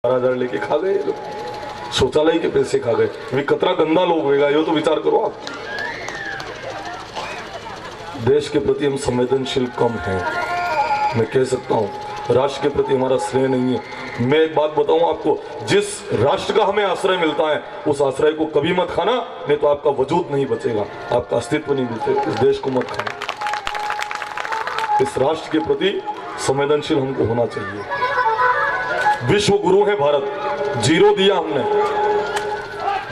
12,000 लेके खा गए लोग, शौचालय के पैसे खा गए। वे कतरा गंदा लोग होगा, ये तो विचार करो आप। देश के प्रति हम संवेदनशील कम हैं, मैं कह सकता हूँ। राष्ट्र के प्रति हमारा स्नेह नहीं है। मैं एक बात बताऊं आपको, जिस राष्ट्र का हमें आश्रय मिलता है उस आश्रय को कभी मत खाना, नहीं तो आपका वजूद नहीं बचेगा, आपका अस्तित्व नहीं बचेगा। इस देश को मत खाना। इस राष्ट्र के प्रति संवेदनशील हमको होना चाहिए। विश्व गुरु है भारत, 0 दिया हमने,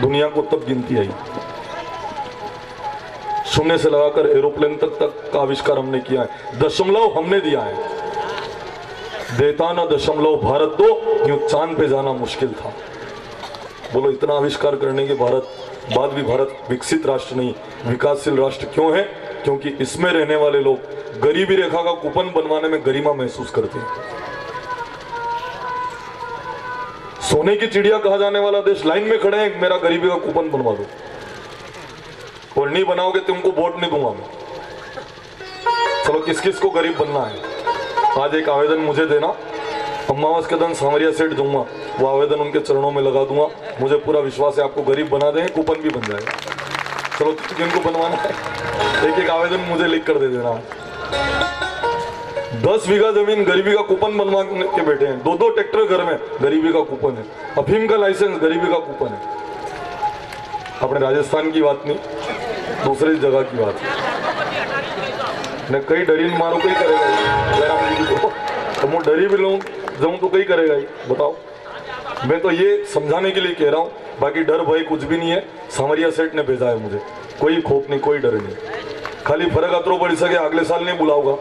दुनिया को तब गिनती आई। शून्य से लगाकर एरोप्लेन तक का आविष्कार हमने किया है, दशमलव हमने दिया है। देता ना दशमलव भारत दो, यूं चांद पे जाना मुश्किल था। बोलो, इतना आविष्कार करने के बाद भी भारत विकसित राष्ट्र नहीं, विकासशील राष्ट्र क्यों है? क्योंकि इसमें रहने वाले लोग गरीबी रेखा का कूपन बनवाने में गरिमा महसूस करते हैं। सोने की चिड़िया कहा जाने वाला देश लाइन में खड़े हैं, मेरा गरीबी का कूपन बनवा दो, और नहीं बनाओगे तुमको वोट नहीं दूंगा मैं। चलो, किस किस को गरीब बनना है? आज एक आवेदन मुझे देना, अम्मावस के दिन सांवरिया सेठ दूंगा, वो आवेदन उनके चरणों में लगा दूंगा। मुझे पूरा विश्वास है आपको गरीब बना देंगे, कूपन भी बन जाएगा। चलो, किनको बनवाना है? एक आवेदन मुझे लिख कर दे देना। 10 बीघा जमीन गरीबी का कूपन बनवा के बैठे हैं, 2-2 ट्रैक्टर घर में, गरीबी का कूपन है। अफीम का लाइसेंस, गरीबी का कूपन है। अपने राजस्थान की बात नहीं, दूसरी जगह की बात है। मैं कई डरीन मारो, कई करेगा तो मैं डरी भी लूँ जाऊँ तो कई करेगा ही, बताओ। मैं तो ये समझाने के लिए कह रहा हूँ, बाकी डर भय कुछ भी नहीं है। सांवरिया सेठ ने भेजा है मुझे, कोई खौफ नहीं, कोई डर नहीं। खाली फर्क अतरो पड़ सके, अगले साल नहीं बुलाऊंगा,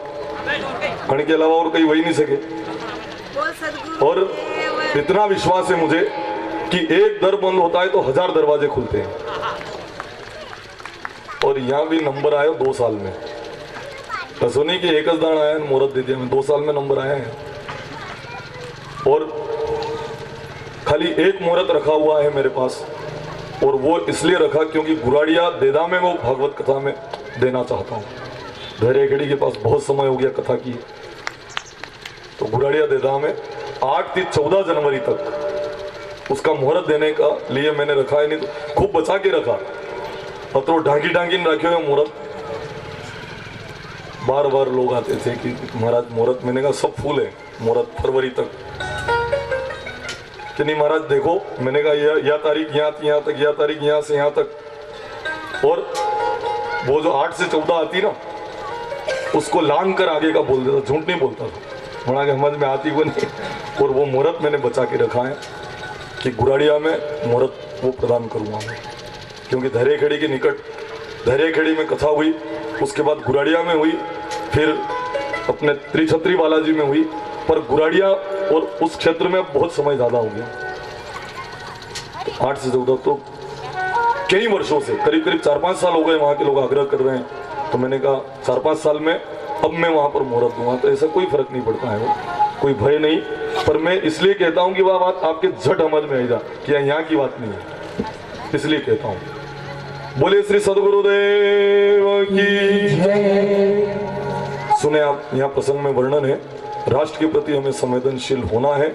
खण के अलावा और कहीं वही नहीं सके। और इतना विश्वास है मुझे कि एक दर बंद होता है तो 1000 दरवाजे खुलते हैं। और यहाँ भी नंबर आया 2 साल में, ऐसा नहीं कि एक दान आया मुहूर्त दे दिया, मैं 2 साल में नंबर आया है। और खाली एक मुहूर्त रखा हुआ है मेरे पास, और वो इसलिए रखा क्योंकि गुराड़िया देदा में वो भागवत कथा में देना चाहता हूँ। धैर्यखेड़ी के पास बहुत समय हो गया कथा की, तो गुराड़िया देदा में 8 से 14 जनवरी तक उसका मुहूर्त देने का लिए मैंने रखा है। नहीं तो खूब बचा के रखा, अब तो ढांकी रखे हुए मुहूर्त। बार बार लोग आते थे कि महाराज मुहूर्त, मैंने कहा सब फूल है मुहूर्त फरवरी तक। कि नहीं महाराज देखो, मैंने कहा यह तारीख यहाँ तक, यह तारीख यहाँ से यहाँ तक। और वो जो 8 से 14 आती ना, उसको लांग कर आगे का बोल देता, झूठ नहीं बोलता था, बड़ा के समझ में आती वो नहीं। और वो मुहूर्त मैंने बचा के रखा है कि गुराड़िया में मुहूर्त वो प्रदान करूँगा मैं। क्योंकि धैर्यखेड़ी के निकट, धैर्यखेड़ी में कथा हुई, उसके बाद गुराड़िया में हुई, फिर अपने त्रिछत्री बालाजी में हुई। पर गुराड़िया और उस क्षेत्र में बहुत समय ज़्यादा हो गया, 8 से 14 तो कई वर्षों से, करीब 4-5 साल हो गए वहाँ के लोग आग्रह कर रहे हैं। तो मैंने कहा 4-5 साल में अब मैं वहाँ पर मुहूर्त दूंगा। तो ऐसा कोई फर्क नहीं पड़ता है, वो कोई भय नहीं। पर मैं इसलिए कहता हूँ कि वह बात आपके झट समझ में आई जा कि यहाँ की बात नहीं है, इसलिए कहता हूँ। बोले श्री सदगुरुदेव की जय। सुने आप, यहाँ प्रसंग में वर्णन है, राष्ट्र के प्रति हमें संवेदनशील होना है।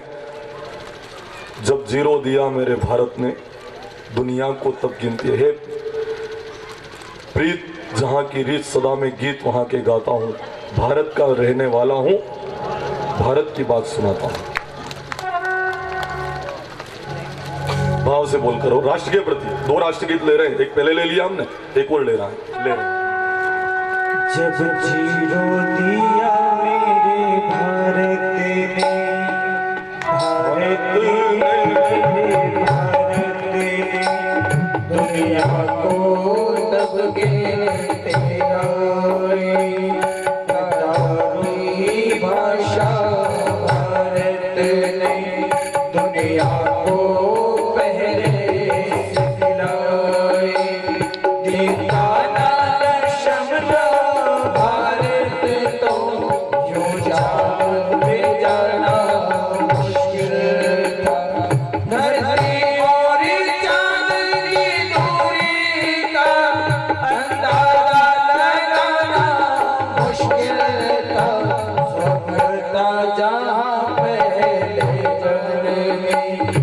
जब 0 दिया मेरे भारत ने, दुनिया को तब गिनती है। प्रीत जहां की रीत सदा में गीत वहां के गाता हूं, भारत का रहने वाला हूं, भारत की बात सुनाता हूं। भाव से बोलकर हो राष्ट्र के प्रति। 2 राष्ट्रगीत ले रहे हैं, एक पहले ले लिया हमने, एक और ले रहा है, ले रहे हैं। जब 0 दिया मेरे भारत ने, भारत ने दुनिया को तब गिनते आए, दारुई भाषा भारत ने दुनिया को पहले से दिलाए। देता ना दशमलव भारत तो यूं जान में जाना मुश्किल था। धरती और चांद की दूरी का अंदाजा लगाना मुश्किल था। स्वतंत्रता जहाँ पहले जन्म में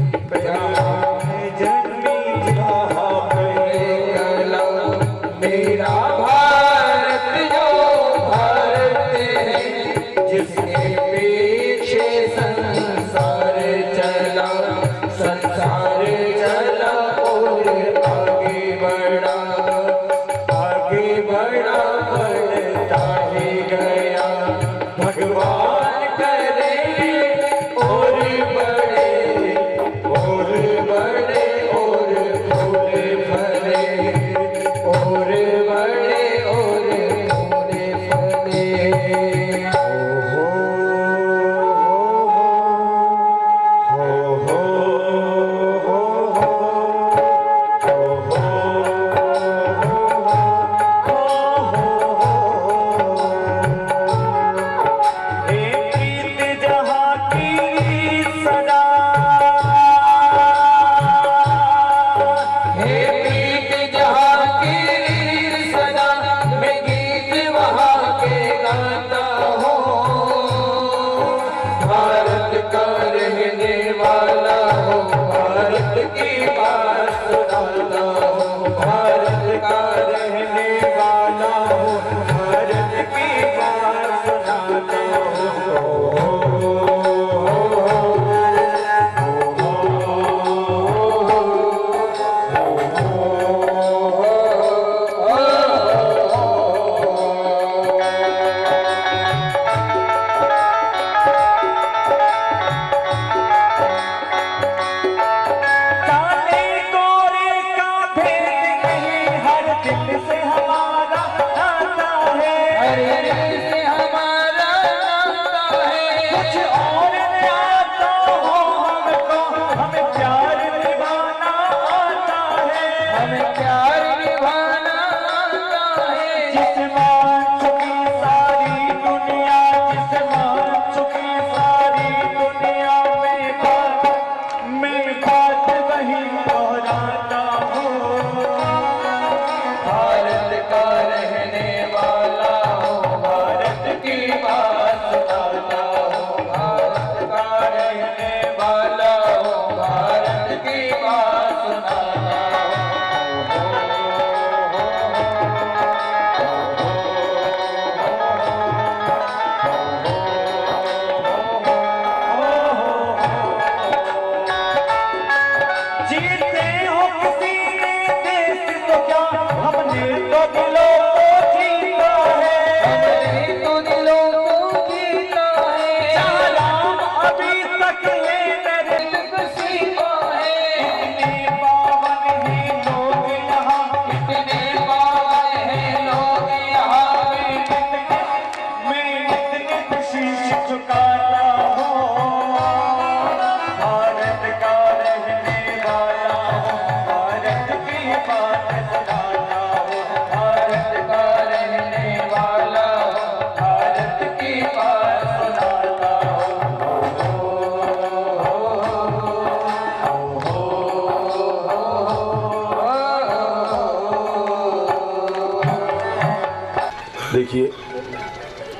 देखिए,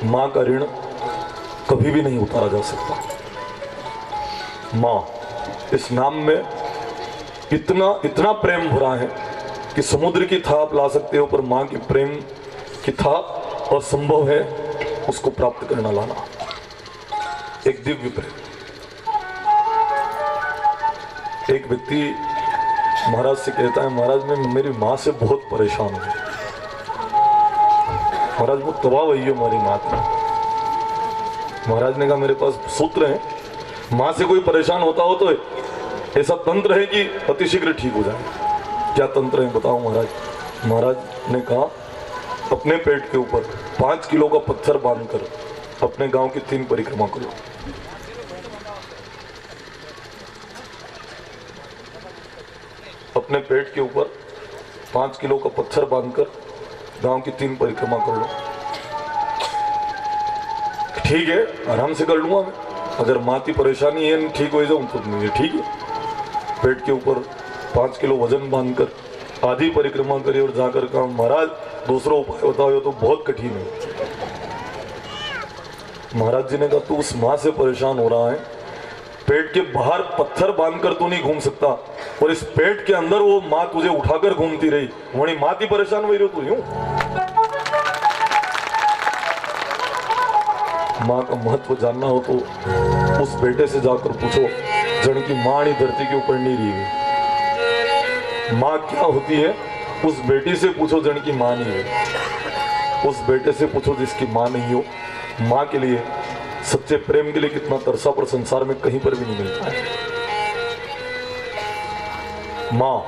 माँ का ऋण कभी भी नहीं उतारा जा सकता। माँ, इस नाम में इतना इतना प्रेम भरा है कि समुद्र की थाप ला सकते हो, पर माँ के प्रेम की थाप असंभव है उसको प्राप्त करना लाना। एक दिव्य प्रेम। एक व्यक्ति महाराज से कहता है, महाराज मैं मेरी माँ से बहुत परेशान हूँ। महाराज वो तबाह हुई है हमारी माँ की। महाराज ने कहा मेरे पास सूत्र है, माँ से कोई परेशान होता हो तो ऐसा तंत्र है कि अतिशीघ्र ठीक हो जाए। क्या तंत्र है बताओ महाराज। महाराज ने कहा अपने पेट के ऊपर 5 किलो का पत्थर बांधकर अपने गांव की 3 परिक्रमा करो। अपने पेट के ऊपर 5 किलो का पत्थर बांधकर गांव की 3 परिक्रमा कर लो। ठीक है, आराम से कर लूंगा मैं, अगर माती परेशानी है ठीक हो जाऊं तो मुझे ठीक है। पेट के ऊपर 5 किलो वजन बांधकर आधी परिक्रमा करिए और जाकर कहा महाराज दूसरा उपाय बताओ, तो बहुत कठिन है। महाराज जी ने कहा तू उस माँ से परेशान हो रहा है, पेट के बाहर पत्थर बांधकर तू नहीं घूम सकता, और इस पेट के अंदर वो माँ तुझे उठाकर घूमती रही, वही माँ की परेशान हुई तू यूं। माँ का महत्व जानना हो तो उस बेटे से जाकर पूछो जन की माँ नहीं धरती के ऊपर नहीं रही है। माँ क्या होती है उस बेटी से पूछो जन की माँ नहीं है। उस बेटे से पूछो जिसकी माँ नहीं हो। माँ के लिए, सच्चे प्रेम के लिए कितना तरसा, पर संसार में कहीं पर भी नहीं मिलता है। माँ,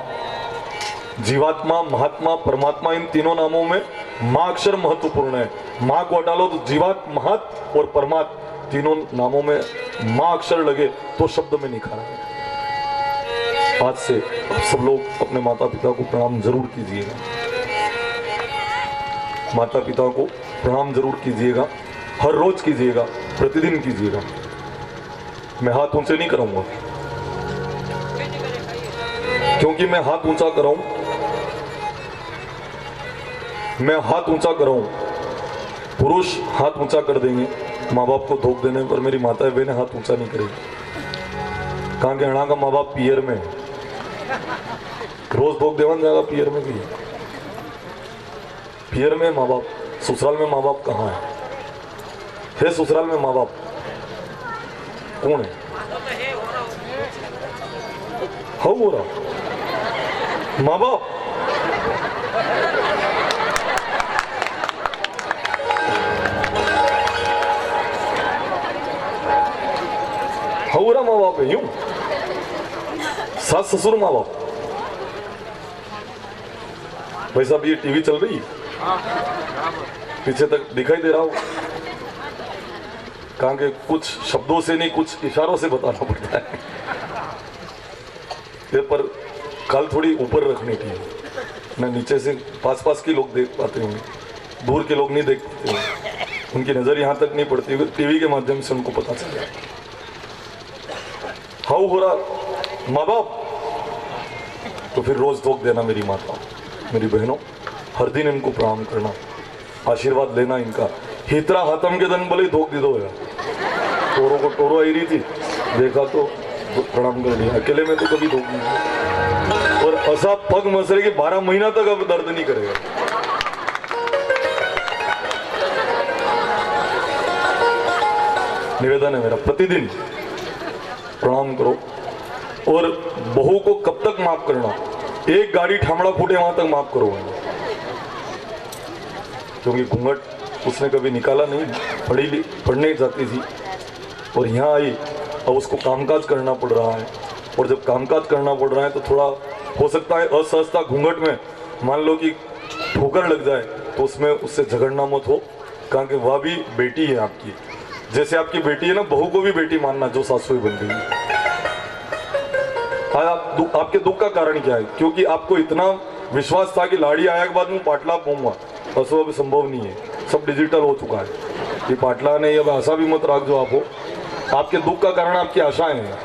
जीवात्मा, महात्मा, परमात्मा, इन तीनों नामों में माँ अक्षर महत्वपूर्ण है। माँ को हटा लो तो जीवात्मा, महत और परमात्मा तीनों नामों में माँ अक्षर लगे तो शब्द में निखारा है। आज से आप सब लोग अपने माता पिता को प्रणाम जरूर कीजिएगा। माता पिता को प्रणाम जरूर कीजिएगा, हर रोज कीजिएगा, प्रतिदिन कीजिएगा। मैं हाथ ऊंचे नहीं करूंगा, क्योंकि मैं हाथ ऊंचा कराऊं, मैं हाथ ऊंचा कराऊं, पुरुष हाथ ऊंचा कर देंगे माँ बाप को धोख देने पर, मेरी माता बहने हाथ ऊंचा नहीं करेगी। कहाँ के अणा का माँ बाप पियर में, रोज धोख देवन जाएगा पियर में भी। पियर में माँ बाप, ससुराल में माँ बाप कहाँ है ससुराल में माँ बाप कौन है? हो रहा माँ बाप। हौरा माँ बाप है यूं, सास ससुर माँ बाप। भाई साहब ये टीवी चल रही पीछे तक दिखाई दे रहा हो, कहाँ के कुछ शब्दों से नहीं कुछ इशारों से बताना पड़ता है। ये पर काल थोड़ी ऊपर रखनी थी ना, नीचे से पास के लोग देख पाते होंगे, दूर के लोग नहीं देख पाते होंगे, उनकी नजर यहाँ तक नहीं पड़ती होगी, टीवी के माध्यम से उनको पता चल जाए। हाउ हो रहा माँ बाप, तो फिर रोज धोख देना मेरी माता मेरी बहनों, हर दिन इनको प्रणाम करना, आशीर्वाद लेना इनका। हितरा हाथम के दन भले धोख दी दो यार, टोरों को टोरो आई रही थी, देखा तो प्रणाम कर लिया, अकेले में तो कभी धोख नहीं। और ऐसा पग मसरे कि 12 महीना तक अब दर्द नहीं करेगा। निवेदन है मेरा, प्रतिदिन प्रणाम करो। और बहू को कब तक माफ करना, एक गाड़ी ठामड़ा फूटे वहां तक माफ करो, क्योंकि घूंघट उसने कभी निकाला नहीं, पढ़ने जाती थी और यहाँ आई, अब उसको कामकाज करना पड़ रहा है, और जब कामकाज करना पड़ रहा है तो थोड़ा हो सकता है असहजता घूंघट में, मान लो कि ठोकर लग जाए तो उसमें उससे झगड़ना मत हो, कहा कि वह भी बेटी है आपकी, जैसे आपकी बेटी है ना, बहू को भी बेटी मानना जो सासुई बन गई। आज आपके दुख का कारण क्या है? क्योंकि आपको इतना विश्वास था कि लाड़ी आया के बाद मैं पाटला पाऊंगा, बस वो अभी संभव नहीं है, सब डिजिटल हो चुका है। ये पाटला नहीं, अब आशा भी मत रख जो आप हो, आपके दुख का कारण आपकी आशाएं हैं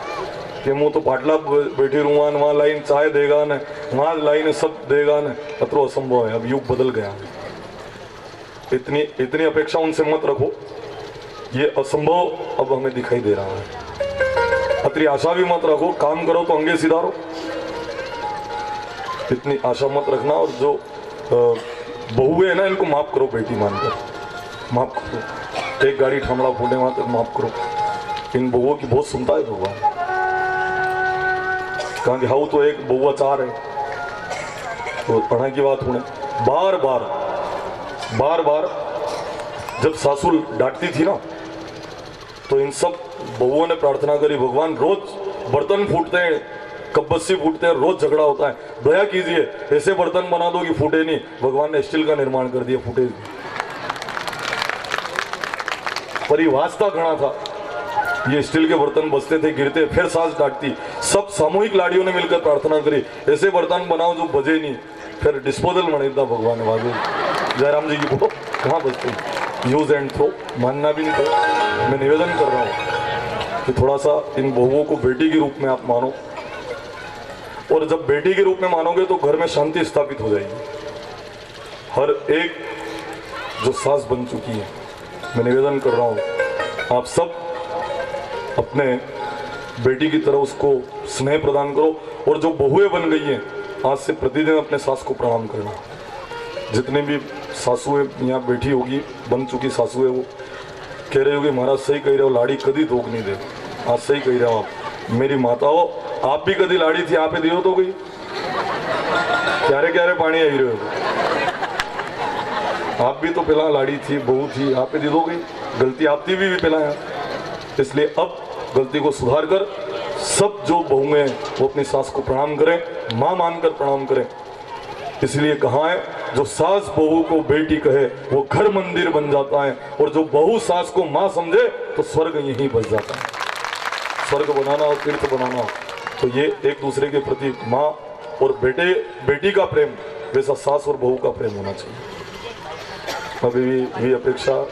कि मुँह तो पाटला बैठी रहूँगा, वहाँ लाइन चाय देगा न, वहाँ लाइन सब देगा न, अतरो असंभव है, अब युग बदल गया है। इतनी अपेक्षा उनसे मत रखो, ये असंभव अब हमें दिखाई दे रहा है। इतनी आशा भी मत रखो, काम करो तो अंगे सिधारो, इतनी आशा मत रखना। और जो बहुए है ना, इनको माफ करो, बेटी मानकर माफ करो। एक गाड़ी ठमड़ा फूटे वहां तक माफ करो। इन बहुओं की बहुत सुनता है भगवान, कहा कि हाउ तो एक बहुआ चार है, तो पढ़ा की बात होने बार बार जब सासू डांटती थी ना, तो इन सब बहुओं ने प्रार्थना करी, भगवान रोज बर्तन फूटते हैं, कब्बस्सी फूटते हैं, रोज झगड़ा होता है, दया कीजिए ऐसे बर्तन बना दो कि फूटे नहीं। भगवान ने स्टील का निर्माण कर दिया, फूटे। परिवास्ता घना था, ये स्टील के बर्तन बचते थे, गिरते, फिर सास डांटती। सब सामूहिक लाड़ियों ने मिलकर प्रार्थना करी, ऐसे बर्तन बनाओ जो बजे नहीं। फिर डिस्पोजल बना दिया भगवान ने। वागे जयराम जी की बोलो कहाँ बचते, यूज एंड थ्रो, मानना भी नहीं था। मैं निवेदन कर रहा हूँ कि थोड़ा सा इन बहुओं को बेटी के रूप में आप मानो, और जब बेटी के रूप में मानोगे तो घर में शांति स्थापित हो जाएगी। हर एक जो सास बन चुकी है, मैं निवेदन कर रहा हूँ आप सब अपने बेटी की तरह उसको स्नेह प्रदान करो। और जो बहुएं बन गई हैं, आज से प्रतिदिन अपने सास को प्रणाम करना। जितनी भी सासुएं यहाँ बैठी होगी, बन चुकी सासुएं, वो कह रहे होगी महाराज सही कह रहे हो, लाड़ी कभी धोख नहीं दे। आज सही कह रहे हो आप, मेरी माता हो, आप भी कभी लाड़ी थी, आप दियो तो गई क्यारे क्यारे पानी आई रहे हो, आप भी तो पहला लाड़ी थी, बहू थी, आप दी दो गई, गलती आपकी भी पहला है। इसलिए अब गलती को सुधार कर सब जो बहुएं वो अपनी सास को प्रणाम करें, मां मानकर प्रणाम करें। इसलिए कहा है, जो सास बहू को बेटी कहे वो घर मंदिर बन जाता है, और जो बहू सास को मां समझे तो स्वर्ग यहीं बस जाता है। स्वर्ग बनाना और तीर्थ बनाना, तो ये एक दूसरे के प्रति माँ और बेटी का प्रेम, वैसा सास और बहू का प्रेम होना चाहिए। अभी भी अपेक्षा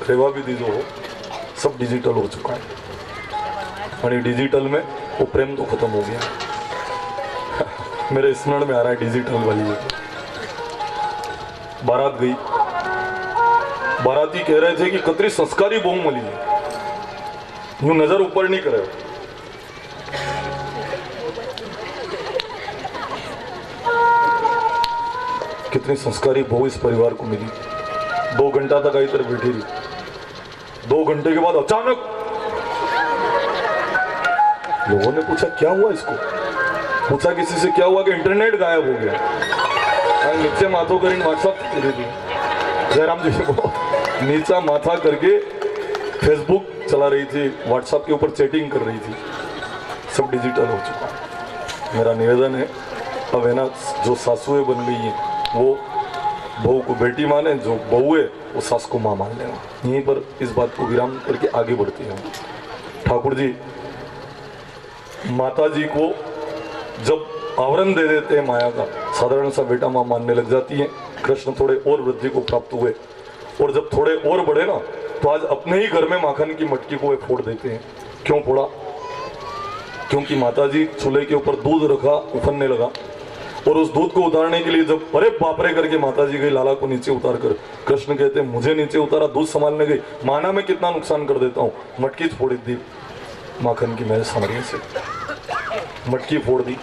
सेवा भी दी जो हो, सब डिजिटल हो चुका है, और डिजिटल में वो प्रेम तो खत्म हो गया। मेरे स्मरण में आ रहा है डिजिटल वाली बारात गई, बाराती कह रहे थे कि कतरी संस्कारी बहु मिली है, यूं नजर ऊपर नहीं करे। कितनी संस्कारी बहू इस परिवार को मिली। 2 घंटा तक आई तरह बैठी रही, 2 घंटे के बाद अचानक लोगों ने पूछा क्या हुआ इसको, पूछा किसी से क्या हुआ कि इंटरनेट गायब हो गया। नीचे माथो कर व्हाट्सअप जयराम जी को नीचा माथा करके फेसबुक चला रही थी, व्हाट्सएप के ऊपर चैटिंग कर रही थी। सब डिजिटल हो चुका। मेरा निवेदन है, अब है ना, जो सासुएं बन गई हैं वो बहू को बेटी माने, जो बहू है वो सास को माँ मान लेना। यहीं पर इस बात को विराम करके आगे बढ़ते हैं। ठाकुर जी माता जी को जब आवरण दे देते हैं माया का, साधारण सा बेटा माँ मानने लग जाती है। कृष्ण थोड़े और वृद्धि को प्राप्त हुए, और जब थोड़े और बढ़े ना, तो आज अपने ही घर में माखन की मटकी को वे फोड़ देते हैं। क्यों फोड़ा? क्योंकि माता जी चूल्हे के ऊपर दूध रखा, उफनने लगा, और उस दूध को उतारने के लिए जब अरे बापरे करके माता जी गई लाला को नीचे उतार कर, कृष्ण कहते हैं मुझे नीचे उतारा, दूध संभालने गई, माना मैं कितना नुकसान कर देता हूँ, मटकी फोड़ दी माखन की, मेरे सामने से मटकी फोड़ दी।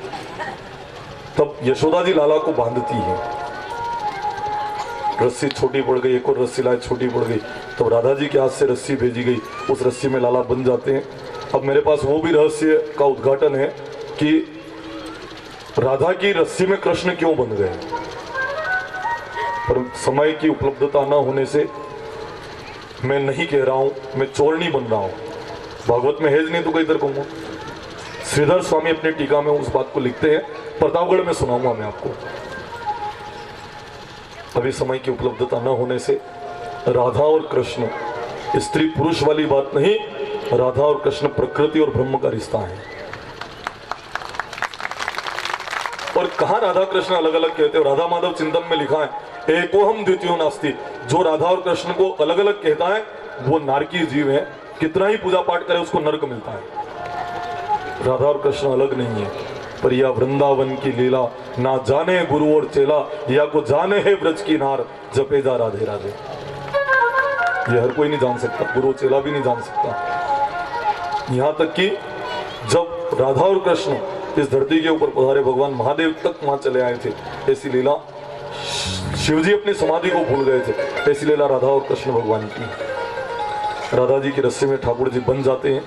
तब यशोदा जी लाला को बांधती है, रस्सी छोटी पड़ गई, एक और रस्सी लाए छोटी पड़ गई, तब राधा जी के हाथ से रस्सी भेजी गई, उस रस्सी में लाला बन जाते हैं। अब मेरे पास वो भी रहस्य का उद्घाटन है कि राधा की रस्सी में कृष्ण क्यों बन गए, पर समय की उपलब्धता न होने से मैं नहीं कह रहा हूं, मैं चोर नहीं बन रहा हूं, भागवत में है नहीं तो कहीं इधर कहूंगा। श्रीधर स्वामी अपनी टीका में उस बात को लिखते हैं, प्रतापगढ़ में सुनाऊंगा मैं आपको। अभी समय की उपलब्धता न होने से राधा और कृष्ण स्त्री पुरुष वाली बात नहीं, राधा और कृष्ण प्रकृति और ब्रह्म का रिश्ता है। और कहां राधा कृष्ण अलग अलग कहते हो, राधा माधव चिंतन में लिखा है एकोहम द्वितीयो नास्ति। जो राधा और कृष्ण को अलग अलग कहता है वो नारकी जीव है, कितना ही पूजा पाठ करे उसको नरक मिलता है। राधा और कृष्ण अलग नहीं है, पर यह वृंदावन की लीला ना जाने गुरु और चेला, या को जाने है ब्रज की नार, जपे जा राधे राधे। ये हर कोई नहीं जान सकता, गुरु चेला भी नहीं जान सकता। यहाँ तक कि जब राधा और कृष्ण इस धरती के ऊपर पधारे, भगवान महादेव तक वहां चले आए थे, ऐसी लीला शिवजी अपनी समाधि को भूल गए थे, ऐसी लीला राधा और कृष्ण भगवान की। राधा जी की रस्सी में ठाकुर जी बन जाते हैं,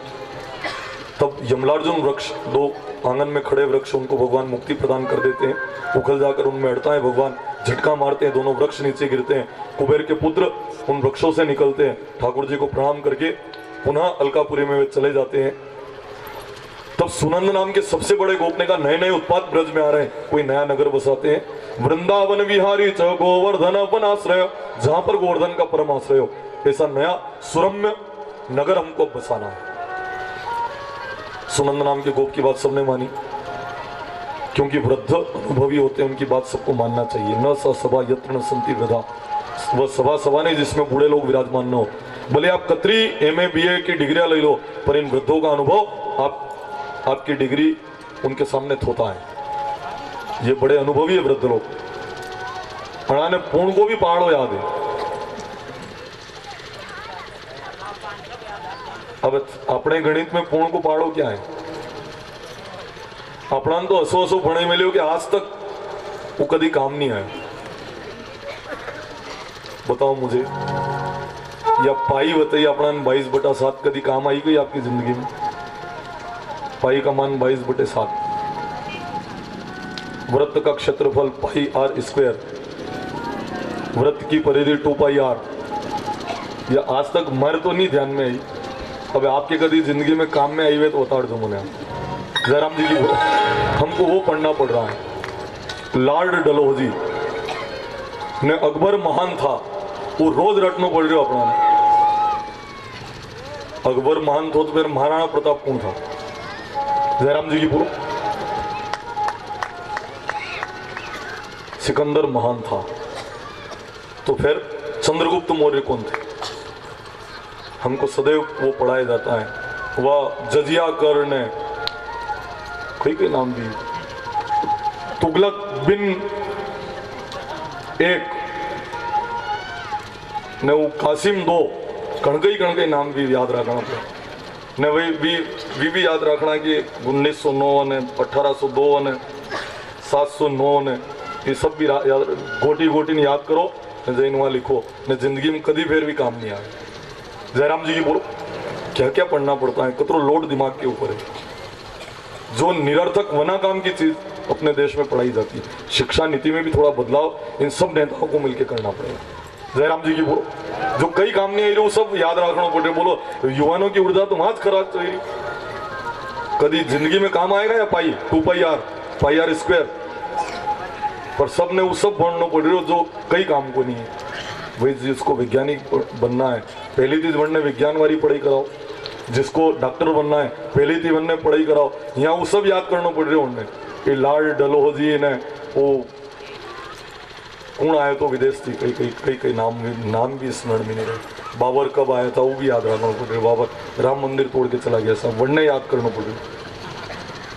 तब यमलार्जुन वृक्ष, दो आंगन में खड़े वृक्ष, उनको भगवान मुक्ति प्रदान कर देते हैं। उखल जाकर उनमें अड़ता है भगवान, झटका मारते हैं, दोनों वृक्ष नीचे गिरते हैं। कुबेर के पुत्र उन वृक्षों से निकलते हैं, ठाकुर जी को प्रणाम करके पुनः अलकापुरी में वे चले जाते हैं। तब सुनंद नाम के सबसे बड़े गोपने का नए नए उत्पाद ब्रज में आ रहे हैं, कोई नया नगर बसाते हैं। वृंदावन विहारी च गोवर्धन वनाश्रय, जहां पर गोवर्धन का परम आश्रय हो, ऐसा नया सुरम्य नगर हमको बसाना है। सुनंद नाम के गोप की बात सबने मानी, क्योंकि वृद्ध अनुभवी होते हैं, उनकी बात सबको मानना चाहिए। न स सभा यत्र न संति वृद्धा, वह सभा नहीं जिसमें बूढ़े लोग विराजमान न हो। भले आप कतरी MA BA की डिग्रियां ले लो, पर इन वृद्धों का अनुभव आपकी डिग्री उनके सामने थोता है। ये बड़े अनुभवी है वृद्ध लोग। अणाने पूर्ण को भी पहाड़ो याद है। अब अपने गणित में पूर्ण को पहाड़ो क्या है? अपना तो असो भणे मिले कि आज तक वो कभी काम नहीं आया। बताओ मुझे, या पाई बताइए अपना 22/7 कभी काम आई गई आपकी जिंदगी में? पाई का मान 22/7। वृत्त का क्षेत्रफल पाई r², वृत्त की परिधि 2πr। या आज तक मर तो नहीं ध्यान में आई। अब आपके कभी जिंदगी में काम में आई हुए तो बता दो मुझे। जयराम जी की हमको वो पढ़ना पड़ रहा है। लॉर्ड डलहौजी ने अकबर महान था, वो रोज रटना पड़ रहा अपना। अकबर महान था तो फिर महाराणा प्रताप कौन था? जयराम जी की पूर्व सिकंदर महान था, तो फिर चंद्रगुप्त मौर्य कौन थे? हमको सदैव वो पढ़ाया जाता है। वह जजिया कर ने कोई नाम भी, तुगलक बिन एक ने वो कासिम दो, कणकई नाम भी याद रखना पड़े ने। वही भी याद रखना कि 1909 ने 1802 ने 709 ने, ये सब भी याद, गोटी ने याद करो ने जैन वहाँ लिखो ने। जिंदगी में कभी फिर भी काम नहीं आए। जयराम जी की बोलो, क्या क्या पढ़ना पड़ता है, कतरो लोड दिमाग के ऊपर है। जो निरर्थक वना काम की चीज अपने देश में पढ़ाई जाती है। शिक्षा नीति में भी थोड़ा बदलाव इन सब नेताओं को मिलकर करना पड़ेगा। जयराम जी की बोलो, जो कई काम नहीं आई वो सब याद रखना पड़े। बोलो युवानों की ऊर्जा तो वहां खराब चाहिए। कभी जिंदगी में काम आएगा या पाई 2πr² पर सब ने वो सब पढ़ना पड़ रही हो जो कई काम को नहीं है। वही जिसको वैज्ञानिक बनना है, पहली चीज बनने विज्ञान वाली पढ़ाई कराओ। जिसको डॉक्टर बनना है, पहली चीज बनने पढ़ाई कराओ। यहाँ वो सब याद करना पड़ रहे हो उनने। ये लॉर्ड डलहौजी ने वो कौन आया तो विदेश थी, कई नाम भी स्मरण में नहीं रहे। बाबर कब आया था वो भी याद रखना पड़ रहा। बाबर राम मंदिर तोड़ के चला गया, सब वरने याद करना पड़ रहा।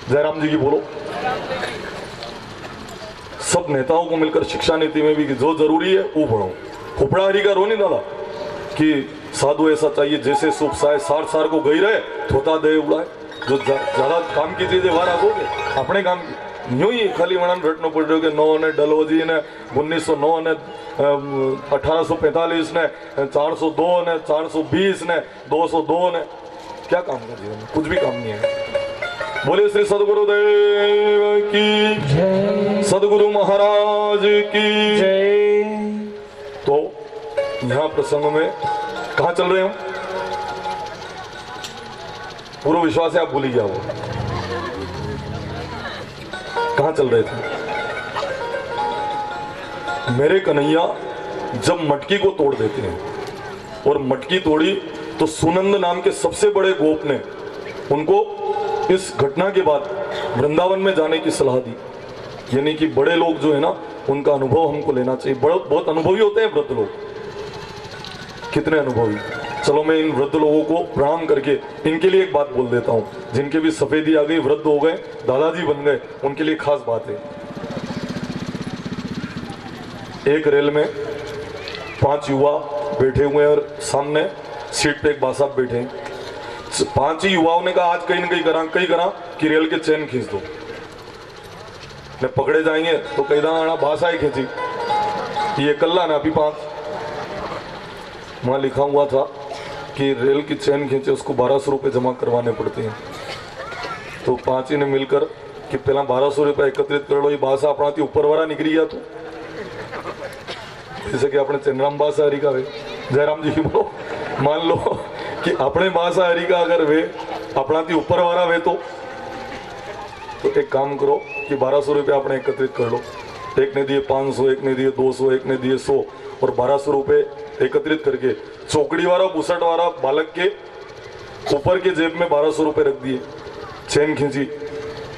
जयराम जी की बोलो, सब नेताओं को मिलकर शिक्षा नीति में भी जो जरूरी है वो पढ़ो। खुपड़ा हरी का रो नहीं डाला कि साधु ऐसा चाहिए जैसे सुख साय सार को गई रहे थोता दे उड़ाए। जो ज्यादा काम की चीजें बाहर आगोगे अपने काम की यूं ही खाली वणन रटना पड़ रहा कि 9 ने डलहौजी ने 1909 ने 1845 ने 402 ने 420 ने 202 ने, क्या काम का जीवन में? कुछ भी काम नहीं है। बोले श्री सदगुरुदेव की जय, सदगुरु महाराज की जय। तो यहाँ प्रसंग में कहाँ चल रहे हो? पूरा विश्वास है आप भूल ही गया वो कहाँ चल रहे थे। मेरे कन्हैया जब मटकी को तोड़ देते हैं, और मटकी तोड़ी तो सुनंद नाम के सबसे बड़े गोप ने उनको इस घटना के बाद वृंदावन में जाने की सलाह दी। यानी कि बड़े लोग जो है ना, उनका अनुभव हमको लेना चाहिए। बहुत अनुभवी होते हैं वृद्ध लोग। कितने अनुभवी। चलो मैं इन वृद्ध लोगों को प्रणाम करके इनके लिए एक बात बोल देता हूँ। जिनके भी सफेदी आ गई, वृद्ध हो गए, दादाजी बन गए, उनके लिए खास बात है। एक रेल में 5 युवा बैठे हुए हैं और सामने सीट पे एक बा साहब बैठे हैं। 5 ही युवाओं ने कहा आज कहीं ना कहीं करा कि रेल के चैन खींच दो, ने पकड़े जाएंगे तो कई दाना भाषा ही खींची, ये कल्ला ना अभी 5। वहां लिखा हुआ था कि रेल की चैन खींचे उसको 1200 रुपये जमा करवाने पड़ते हैं। तो 5 ही ने मिलकर कि पहला 1200 रुपये एकत्रित कर लो, ये भाषा अपना ऊपर वाला निकली गया। तो जैसे कि अपने चंद्राम भाषा हरी का वे जयराम जी बोलो, मान लो कि अपने भाषा हरी का अगर वे अपना ऊपर वाला वे तो एक काम करो कि 1200 रुपये आपने एकत्रित कर लो। एक ने दिए 500, एक ने दिए 200, एक ने दिए 100 और 1200 रुपये एकत्रित करके चौकड़ी वाला बुसट वाला बालक के ऊपर के जेब में 1200 रुपये रख दिए। चैन खींची,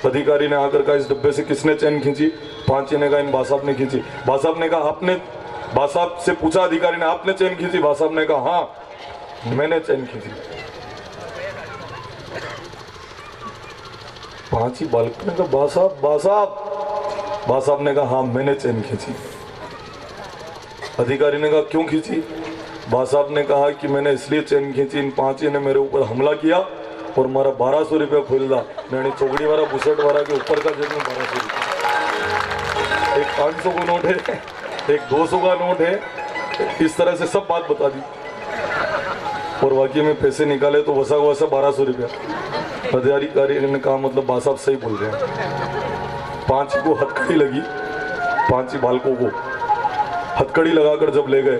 अधिकारी ने आकर कहा इस डब्बे से किसने चैन खींची? 5 ने कहा इन बासाब ने खींची। बासाब ने कहा आपने? बासाब से पूछा अधिकारी ने आपने चैन खींची? बासाब ने कहा हाँ मैंने चैन खींची। 5 ही बालक ने कहा बासाब बासाब। बासाब ने कहा हाँ मैंने चैन खींची। अधिकारी ने कहा क्यों खींची? बासाब ने कहा कि मैंने इसलिए चैन खींची, इन 5 ने मेरे ऊपर हमला किया और मारा 1200 रुपया खोल दा। मैंने चौकड़ी वाला बुसट वाला के ऊपर का जेब में 1200 रुपया, एक 500 का नोट है, एक 200 का नोट है, इस तरह से सब बात बता दी। और वाकई में पैसे निकाले तो वसा 1200 रुपया। अधिकारी ने कहा मतलब बासाब सही बोल रहे हैं। 5 को हथकड़ी लगी, 5 ही बालकों को हथकड़ी लगाकर जब ले गए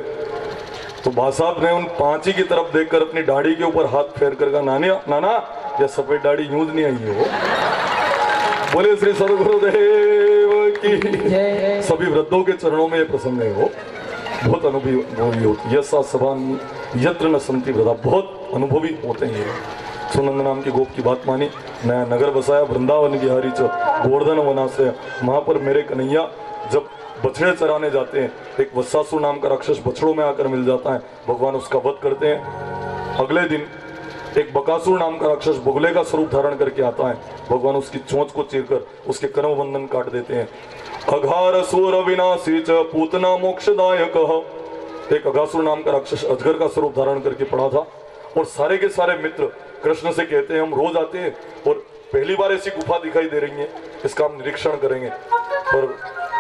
तो बासाब ने उन 5 की तरफ देखकर अपनी दाढ़ी के ऊपर हाथ फेर कर कहा नाना यह सफेद दाढ़ी यूज नहीं आई हो। बोले श्री सदगुरुदेव की। सभी वृद्धों के चरणों में यह प्रसंग है वो बहुत अनुभवी होती है। सभा यत्र न संति वृद्धा, बहुत अनुभवी होते हैं। सुनंद नाम के गोप की बात मानी, नया नगर बसाया वृंदावन की हरी च गोवर्धन वनाश्रय। वहां पर मेरे कन्हैया जब बछड़े चराने जाते हैं, एक वत्सासुर नाम का राक्षस बछड़ों में आकर मिल जाता है, भगवान उसका वध करते हैं। अगले दिन एक बकासुर नाम का राक्षस बगुले का स्वरूप धारण करके आता है, भगवान उसकी चोंच को चीरकर उसके कर्म बंधन काट देते हैं। अघारसुर विनाशी च पूतना मोक्षदायक, एक अघासुर नाम का राक्षस अजगर का स्वरूप धारण करके पड़ा था और सारे के सारे मित्र कृष्ण से कहते हैं हम रोज आते हैं और पहली बार ऐसी गुफा दिखाई दे रही है, इसका हम निरीक्षण करेंगे। पर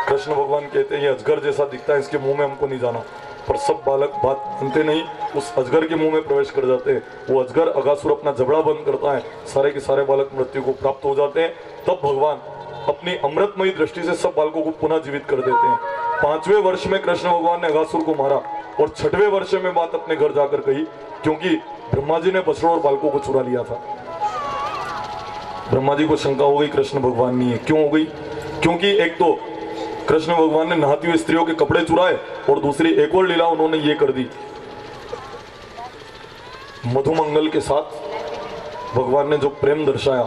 कृष्ण भगवान कहते हैं ये अजगर जैसा दिखता है, इसके मुंह में हमको नहीं जाना। पर सब बालक बात मानते नहीं, उस अजगर के मुंह में प्रवेश कर जाते हैं। वो अजगर अगासुर अपना जबड़ा बंद करता है, सारे के सारे बालक मृत्यु को प्राप्त हो जाते हैं। तब भगवान अपनी अमृतमयी दृष्टि से सब बालकों को पुनः जीवित कर देते हैं। 5वें वर्ष में कृष्ण भगवान ने अगासुर को मारा और 6वें वर्ष में बात अपने घर जाकर कही, क्योंकि ब्रह्मा जी ने बछड़ों और बालकों को चुरा लिया था। ब्रह्मा जी को शंका हो गई कृष्ण भगवान नहीं है। क्यों हो गई? क्योंकि एक तो कृष्ण भगवान ने नहाती हुई स्त्रियों के कपड़े चुराए और दूसरी एक और लीला उन्होंने ये कर दी, मधुमंगल के साथ भगवान ने जो प्रेम दर्शाया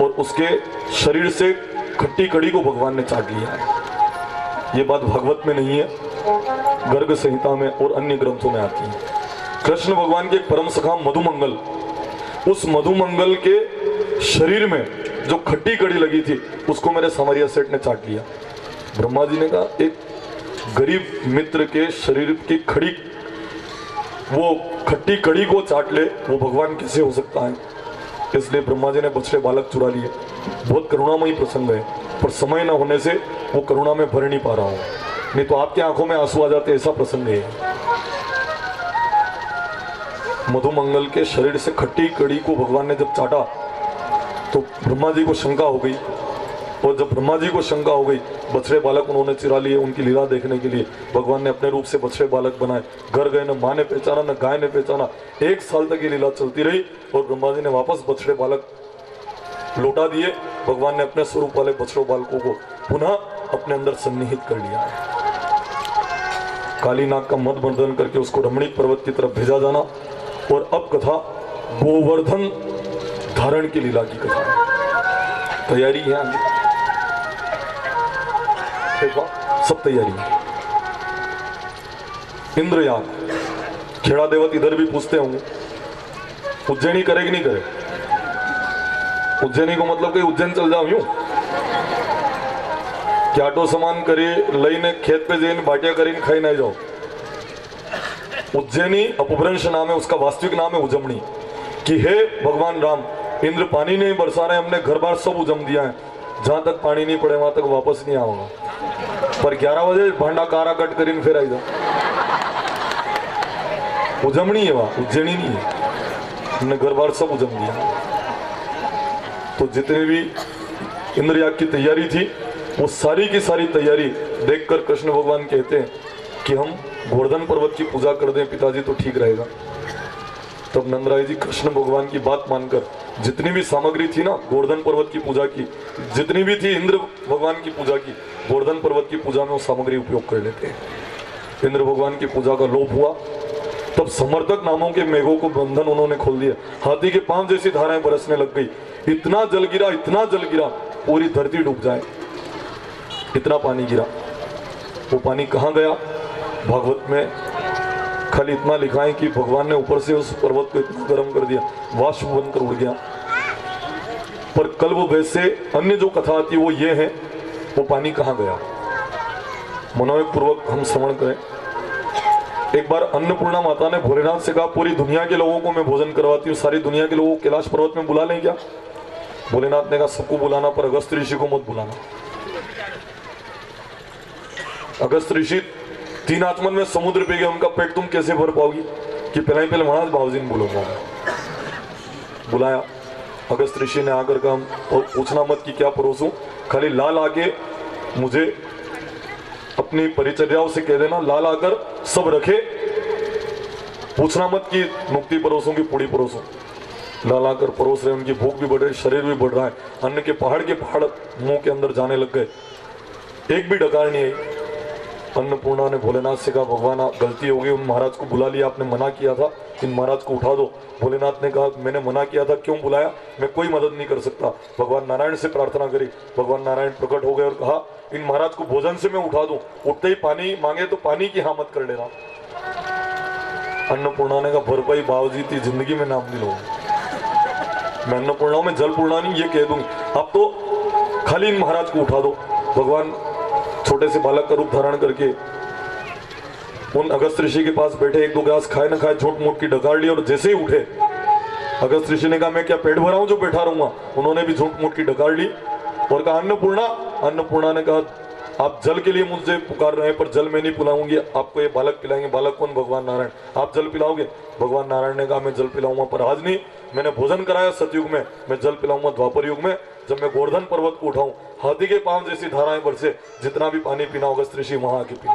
और उसके शरीर से खट्टी कड़ी को भगवान ने चाट लिया है। ये बात भागवत में नहीं है, गर्ग संहिता में और अन्य ग्रंथों में आती है। कृष्ण भगवान के परम सखा मधुमंगल, उस मधुमंगल के शरीर में जो खट्टी कड़ी लगी थी उसको मेरे सामरिया सेठ ने चाट लिया। ब्रह्मा जी ने कहा एक गरीब मित्र के शरीर की खड़ी वो खट्टी कड़ी को चाट ले, वो भगवान कैसे हो सकता है? इसलिए ब्रह्मा जी ने बछड़े बालक चुरा लिए। बहुत करुणामयी प्रसंग है, पर समय न होने से वो करुणा में भर नहीं पा रहा हूं, नहीं तो आपकी आंखों में आंसू आ जाते, ऐसा प्रसंग है। मधुमंगल के शरीर से खट्टी कड़ी को भगवान ने जब चाटा तो ब्रह्मा जी को शंका हो गई, और जब ब्रह्मा जी को शंका हो गई, बछड़े बालक उन्होंने चिरा लिए उनकी लीला देखने के लिए। भगवान ने अपने रूप से बछड़े बालक बनाए, घर गए, न माँ ने पहचाना न गाय ने पहचाना। 1 साल तक ये लीला चलती रही और ब्रह्मा जी ने वापस बछड़े बालक लौटा दिए। भगवान ने अपने स्वरूप वाले बछड़ों बालकों को पुनः अपने अंदर सन्निहित कर लिया। काली नाग का मद बंधन करके उसको रमणीक पर्वत की तरफ भेजा जाना। और अब कथा गोवर्धन धारण की लीला की कथा है। तैयारी है आगे, सब तैयारी है। इंद्रयाग, खेड़ा देवत इधर भी पूछते होंगे उज्जैनी करे कि नहीं करे? उज्जैनी को मतलब कि उज्जैन चल जाओ यूं क्या? आटो सामान करे लईने खेत पे जઈને बाटिया કરીને खाई ना जाओ। उज्जैनी अपभ्रंश नाम है उसका, वास्तविक नाम है उजमणी। कि हे भगवान राम, इंद्र पानी नहीं बरसा रहे, हमने घर बार सब उजम दिया है, जहां तक पानी नहीं पड़े वहां तक वापस नहीं आऊंगा। पर 11 बजे भांडा कारा कट करीन फिर आएगा। उजमणी है वहां, उज्जैनी नहीं है। हमने घर बार सब उजम दिया। तो जितने भी इंद्र याग की तैयारी थी वो सारी की सारी तैयारी देखकर कृष्ण भगवान कहते हैं कि हम गोवर्धन पर्वत की पूजा कर दें पिताजी तो ठीक रहेगा। तब नंदराय जी कृष्ण भगवान की बात मानकर जितनी भी सामग्री थी ना गोवर्धन पर्वत की पूजा की, जितनी भी थी इंद्र भगवान की पूजा की, गोवर्धन पर्वत की पूजा में वो सामग्री उपयोग कर लेते हैं। इंद्र भगवान की पूजा का लोप हुआ, तब समर्थक नामों के मेघों को बंधन उन्होंने खोल दिया। हाथी के पांव जैसी धाराएं बरसने लग गई। इतना जल गिरा, इतना जल गिरा, पूरी धरती डूब जाए, इतना पानी गिरा। वो पानी कहाँ गया? भागवत में खाली इतना लिखा है कि भगवान ने ऊपर से उस पर्वत को इतना गर्म कर दिया, वाष्प बनकर उड़ गया। पर कल वो वैसे अन्य जो कथा आती है वो ये है, वो पानी कहाँ गया? मनोयोग पूर्वक हम श्रवण करें। एक बार अन्नपूर्णा माता ने भोलेनाथ से कहा पूरी दुनिया के लोगों को मैं भोजन करवाती हूँ, सारी दुनिया के लोगों को कैलाश पर्वत में बुला लें क्या? भोलेनाथ ने कहा सबको बुलाना, पर अगस्त ऋषि को मत बुलाना। अगस्त ऋषि 3 आचमन में समुद्र पे गए, उनका पेट तुम कैसे भर पाओगी? कि पहले महाराज बाबूजी ने बुलाऊंगा। बुलाया, अगस्त ऋषि ने आकर कहा और पूछना मत कि क्या परोसूं, खाली लाल आके मुझे अपनी परिचर्याओं से कह देना, लाल आकर सब रखे, पूछना मत कि मुक्ति परोसूं की पूरी परोसूं। लाल आकर परोस रहे, उनकी भूख भी बढ़ रही, शरीर भी बढ़ रहा है, अन्न के पहाड़ मुंह के अंदर जाने लग गए, एक भी डकार नहीं आई। अन्नपूर्णा ने भोलेनाथ से कहा भगवान गलती हो गई, उन महाराज को बुला लिया, आपने मना किया था, इन महाराज को उठा दो। भोलेनाथ ने कहा मैंने मना किया था, क्यों बुलाया? मैं कोई मदद नहीं कर सकता। भगवान नारायण से प्रार्थना करी, भगवान नारायण प्रकट हो गए और कहा इन महाराज को भोजन से मैं उठा दूं, उठते ही पानी मांगे तो पानी की हाँ मत कर लेना। अन्नपूर्णा ने कहा भरपाई बाबूजी थी, जिंदगी में नाम नहीं लूंगा मैं। अन्नपूर्णा में जलपूर्णा नहीं ये कह दूंगी, अब तो खाली इन महाराज को उठा दो। भगवान छोटे से बालक का रूप धारण करके उन अगस्त ऋषि के पास बैठे, 1-2 गिलास खाए ना खाए झूठ मूठ की डकार ली, और जैसे ही उठे अगस्त ऋषि ने कहा मैं क्या पेट भरा हूं जो बैठा रहूंगा? उन्होंने भी झूठ मूठ की डकार ली और कहा अन्नपूर्णा। अन्नपूर्णा ने कहा आप जल के लिए मुझे पुकार रहे हैं, पर जल मैं नहीं पिलाऊंगी, आपको ये बालक पिलाएंगे। बालक कौन? भगवान नारायण। आप जल पिलाओगे? भगवान नारायण ने कहा मैं जल पिलाऊंगा, पर आज नहीं, मैंने भोजन कराया सतयुग में, मैं जल पिलाऊंगा द्वापर युग में, जब मैं गोवर्धन पर्वत को उठाऊं, हाथी के पांव जैसी धाराएं बरसे, जितना भी पानी पीना अगस्त ऋषि वहां आके पीना।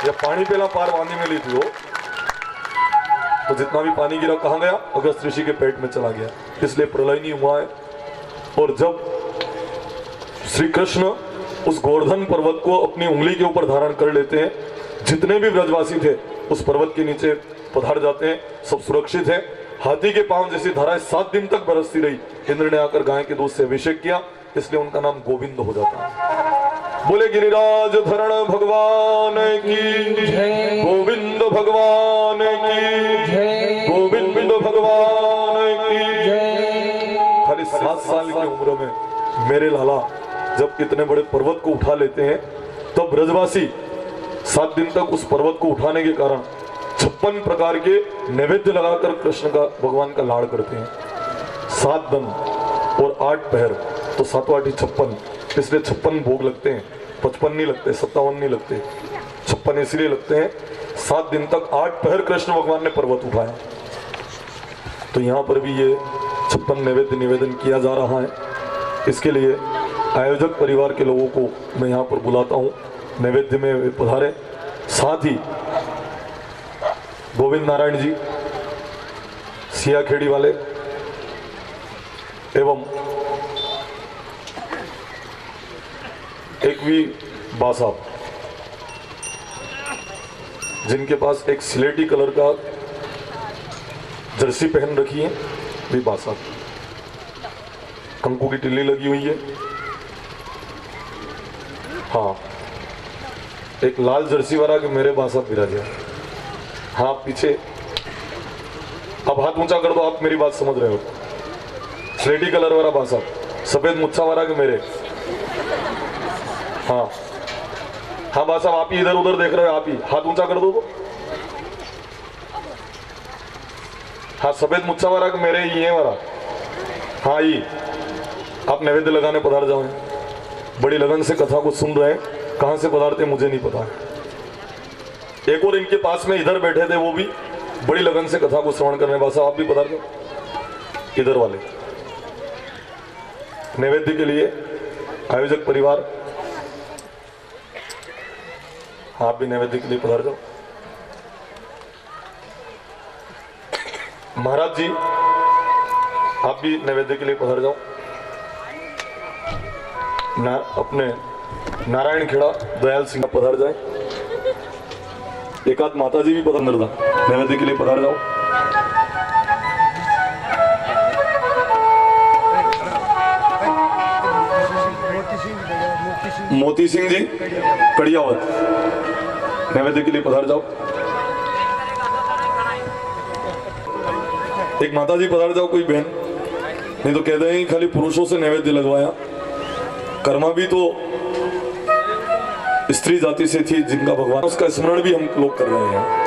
यह पानी पहला पार वानी में ली थी वो, तो जितना भी पानी गिरा कहां गया? अगस्त ऋषि के पेट में चला गया, इसलिए प्रलय नहीं हुआ है। और जब श्री कृष्ण उस गोवर्धन पर्वत को अपनी उंगली के ऊपर धारण कर लेते हैं, जितने भी ब्रजवासी थे उस पर्वत के नीचे पधार जाते हैं, सब सुरक्षित है। हाथी के पांव जैसी धाराएं 7 दिन तक बरसती रही। इंद्र ने आकर गाय के दूध से अभिषेक किया, इसलिए उनका नाम गोविंद हो जाता है। बोले गिरिराज धरण भगवान की जय, गोविंद भगवान की जय, गोविंद भगवान की जय। खाली 7 साल की उम्र में मेरे लाला जब इतने बड़े पर्वत को उठा लेते हैं, तब ब्रजवासी 7 दिन तक उस पर्वत को उठाने के कारण 56 प्रकार के नैवेद्य लगाकर कृष्ण का भगवान का लाड़ करते हैं। 7 दिन और 8 पहर, तो 7 8 56, इसलिए 56 भोग लगते हैं, 55 नहीं लगते, 57 नहीं लगते, 56 इसलिए लगते हैं। 7 दिन तक 8 पहर कृष्ण भगवान ने पर्वत उठाया। तो यहाँ पर भी ये 56 नैवेद्य निवेदन किया जा रहा है। इसके लिए आयोजक परिवार के लोगों को मैं यहाँ पर बुलाता हूँ, नैवेद्य में पधारे। साथ ही गोविंद नारायण जी सिया खेड़ी वाले एवं एक भी बासाब, जिनके पास एक सिलेटी कलर का जर्सी पहन रखी है, भी बासाब, कंकु की टिल्ली लगी हुई है। हाँ, एक लाल जर्सी वाला कि मेरे बासाब विराजे। हाँ पीछे, अब हाथ ऊंचा कर दो, आप मेरी बात समझ रहे हो। स्लेटी कलर वाला बासा, सफेद मुच्छा वाला कि मेरे? हाँ हाँ बासा, आप ही इधर उधर देख रहे हो, आप ही हाथ ऊंचा कर दो तो। हाँ सफेद मुच्छा वाला कि मेरे ये वाला, हाँ ये आप नैवेद्य लगाने पधार जाओ। बड़ी लगन से कथा को सुन रहे हैं, कहाँ से पधारते मुझे नहीं पता है। एक और इनके पास में इधर बैठे थे, वो भी बड़ी लगन से कथा को श्रवण करने। बस आप भी पधार जाओ इधर वाले। नैवेद्य के लिए आयोजक परिवार, आप भी नैवेद्य के लिए पधार जाओ। महाराज जी आप भी नैवेद्य के लिए पधार जाओ। अपने नारायण खेड़ा दयाल सिंह पधार जाए। एक आध माता जी भी पधार जा, नैवेद्य के लिए पधार जाओ। मोती सिंह जी कड़ियावत, नैवेद्य के लिए पधार जाओ। एक माता जी पधार जाओ, कोई बहन, नहीं तो कहते हैं खाली पुरुषों से नैवेद्य लगवाया। कर्मा भी तो स्त्री जाति से थी जिनका भगवान, उसका स्मरण भी हम लोग कर रहे हैं।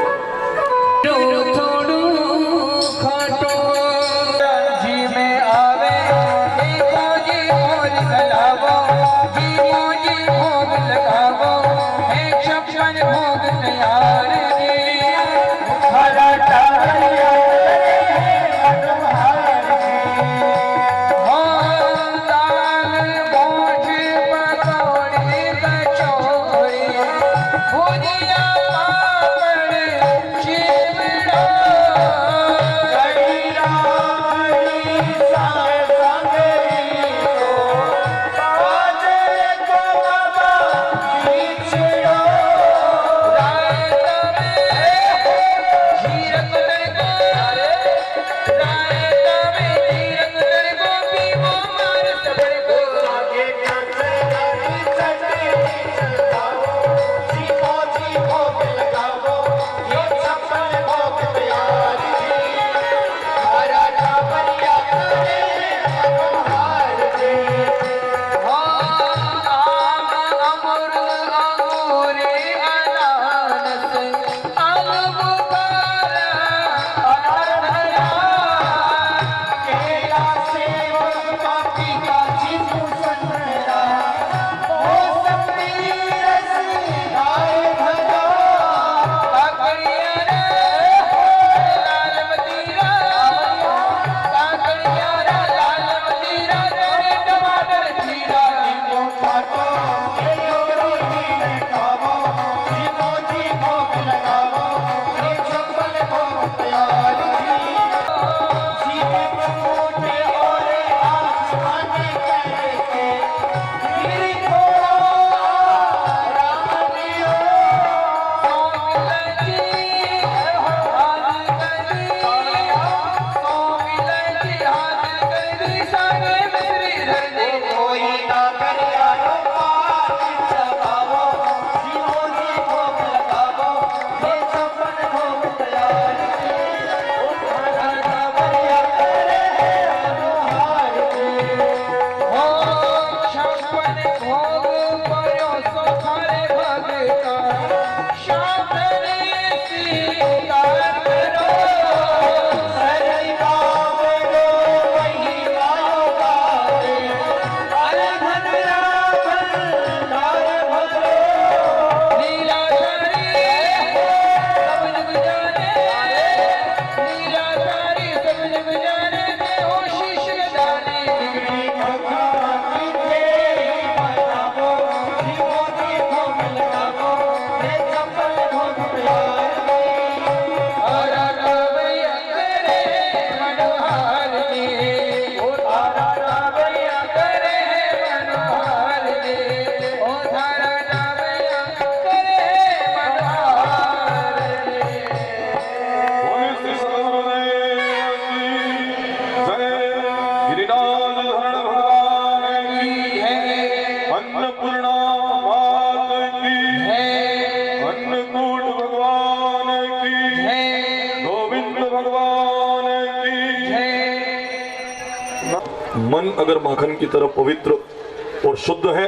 मन अगर माखन की तरह पवित्र और शुद्ध है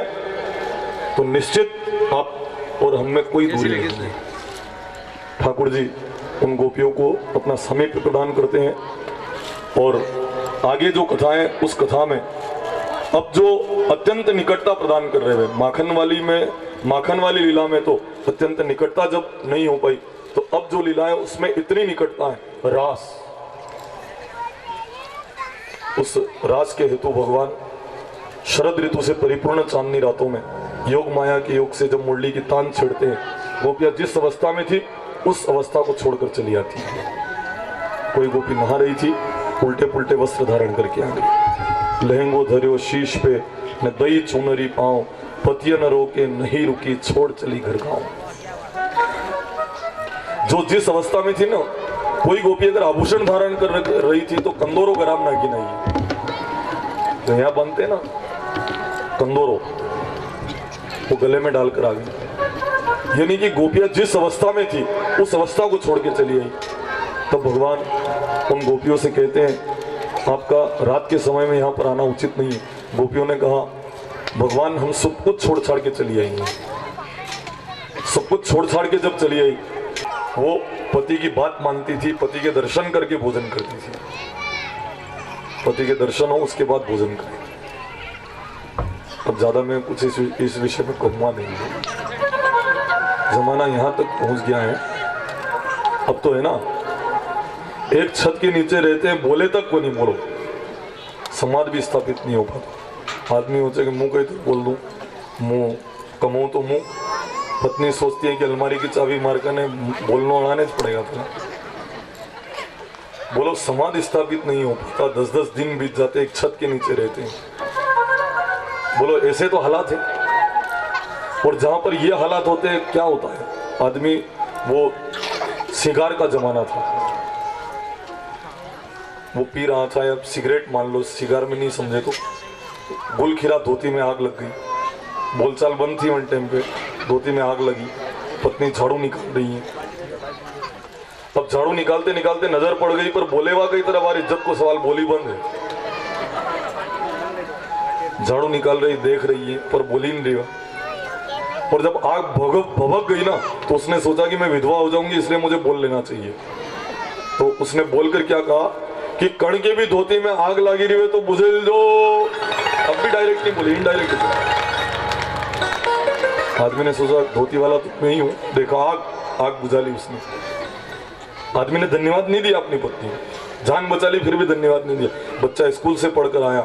तो निश्चित आप और हम में कोई दूरी नहीं। ठाकुर जी उन गोपियों को अपना सामीप्य प्रदान करते हैं। और आगे जो कथा है उस कथा में अब जो अत्यंत निकटता प्रदान कर रहे हैं, माखन वाली लीला में तो अत्यंत निकटता जब नहीं हो पाई, तो अब जो लीला है उसमें इतनी निकटता है, रास। उस रास के हेतु भगवान शरद ऋतु से परिपूर्ण चांदनी रातों में योग माया के योग से जब मुरली की तान छेड़ते हैं, गोपियां जिस अवस्था में थी उस अवस्था को छोड़कर चली आती है। कोई गोपी नहा रही थी, उल्टे पुल्टे वस्त्र धारण करके आ गई। लहंगो धर्यो शीश पे न दई चुनरी पाँव, पतिय न रोके नहीं रुकी छोड़ चली घर गाँव। जो जिस अवस्था में थी ना, कोई गोपी अगर आभूषण धारण कर रही थी तो कंदोरो गराम ना की नहीं, तो यहाँ बनते ना कंदोरो, वो गले में डालकर आ गई। यानी कि गोपियां जिस अवस्था में थी उस अवस्था को छोड़ के चली आई। तब भगवान उन गोपियों से कहते हैं, आपका रात के समय में यहाँ पर आना उचित नहीं है। गोपियों ने कहा, भगवान हम सब कुछ छोड़ छाड़ के चली आई हैं। सब कुछ छोड़ छाड़ के जब चली आई, वो पति की बात मानती थी, पति के दर्शन करके भोजन करती थी। पति के दर्शन हो उसके बाद भोजन करें। अब ज्यादा मैं कुछ इस विषय में कहूँगा नहीं, जमाना यहाँ तक पहुँच गया है। अब तो है ना, एक छत के नीचे रहते हैं, बोले तक को नहीं बोलो, संवाद भी स्थापित नहीं हो पाता। आदमी होते कि मुंह कहीं तो बोल दूं, मुंह कमाऊं तो मुंह। पत्नी सोचती है कि अलमारी की चाबी मार कर बोलना उड़ाने पड़ेगा फिर। बोलो, संवाद स्थापित नहीं हो पाता, 10-10 दिन बीत जाते, एक छत के नीचे रहते हैं। बोलो, ऐसे तो हालात है। और जहां पर ये हालात होते हैं, क्या होता है, आदमी वो सिगार का जमाना था, वो पी रहा था, या सिगरेट मान लो, सिगार में नहीं समझे तो गुल खिरा धोती में आग लग गई। बोलचाल बंद थी वन टाइम पे, धोती में आग लगी, पत्नी झाड़ू निकाल रही है। अब झाड़ू निकालते निकालते नजर पड़ गई, पर बोलेवा कई तरह हमारी इज्जत को सवाल, बोली बंद है। झाड़ू निकाल रही, देख रही है, पर बोली नहीं रही। और जब आग भभक गई ना, तो उसने सोचा कि मैं विधवा हो जाऊंगी, इसलिए मुझे बोल लेना चाहिए। तो उसने बोलकर क्या कहा कि कण के भी धोती में आग लगी रही है तो बुझे दो। अब भी डायरेक्ट नहीं बोली, इनडायरेक्ट बोली। आदमी ने सोचा धोती वाला तो मैं ही हूं, देखा आग बुझा ली उसने। आदमी ने धन्यवाद नहीं दिया अपनी पत्नी, जान बचा ली, फिर भी धन्यवाद नहीं दिया। बच्चा स्कूल से पढ़कर आया,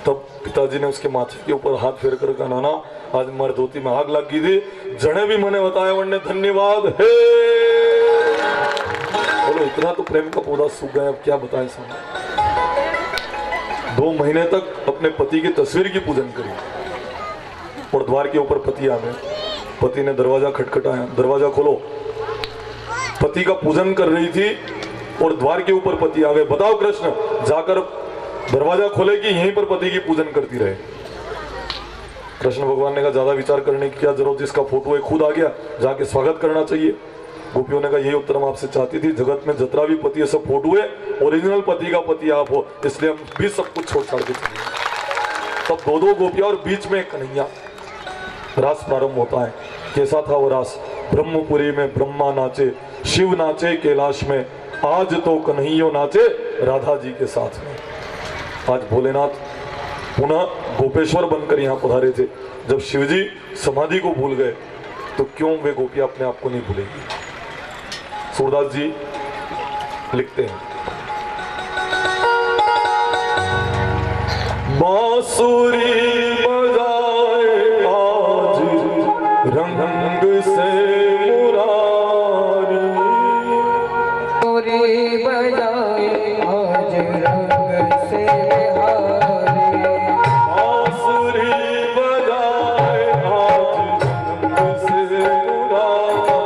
तब पिताजी ने उसके माथे के ऊपर हाथ फेर कर कहा, नाना आज हमारी धोती में आग लग गई थी, जने भी मैंने बताया वरने धन्यवाद है। बोलो, इतना तो प्रेम का पौधा सूख गया, अब क्या बताएं सामने। 2 महीने तक अपने पति की तस्वीर की पूजन करी, और द्वार के ऊपर पति आ गए। पति ने दरवाजा खटखटाया, दरवाजा खोलो। पति का पूजन कर रही थी और द्वार के ऊपर पति आ गए। बताओ कृष्ण, जाकर दरवाजा खोले कि यहीं पर पति की पूजन करती रहे। कृष्ण भगवान ने कहा, ज्यादा विचार करने की क्या जरूरत, जिसका फोटो है खुद आ गया, जाके स्वागत करना चाहिए। गोपियों ने कहा, यही उत्तर हम आपसे चाहती थी, जगत में जितना भी पति है सब फोटो है, ओरिजिनल पति का पति आप हो, इसलिए हम भी सब कुछ छोड़ छाड़ के चलिए। तब 2 गोपियां और बीच में कन्हैया, रास प्रारंभ होता है। कैसा था वो रास? ब्रह्मपुरी में ब्रह्मा नाचे, शिव नाचे कैलाश में, आज तो कन्हैया नाचे राधा जी के साथ में। आज भोलेनाथ पुनः गोपेश्वर बनकर यहाँ पधारे थे। जब शिवजी समाधि को भूल गए, तो क्यों वे गोपियां अपने आप को नहीं भूलेंगी? सूरदास जी लिखते हैं, बांसुरी बजाए आज रंग से मुरारी, बांसुरी बजाए आज रंग से बिहारी, बांसुरी बजाए आज रंग से मुरारी,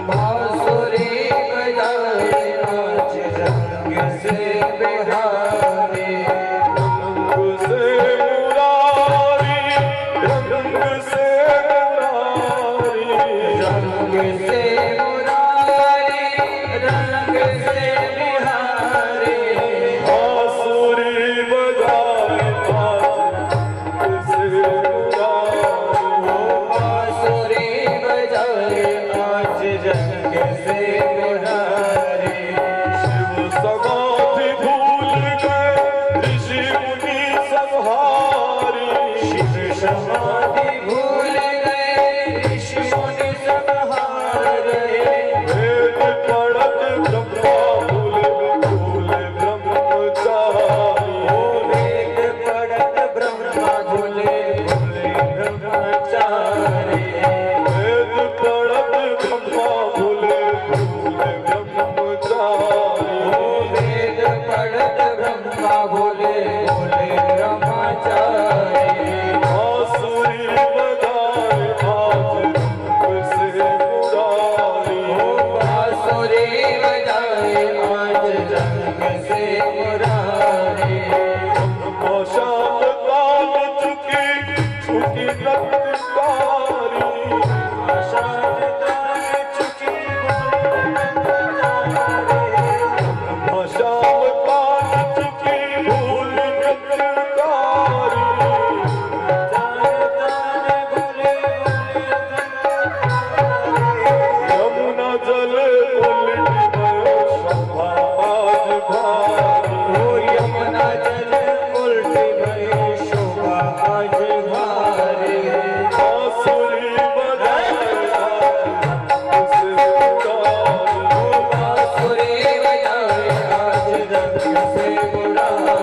बांसुरी बजाए आज रंग से बिहारी, रंग से मुरारी। चुकी नटकारी मशाल काट चुकी भूल नटकारी यमुना जल उलट शोभा आज भारी यमुना जल उल्ट गए शोभा आज भारी बांसुरी बजाया उसे पुकारे बांसुरी बजाए आज रंग से बुलाए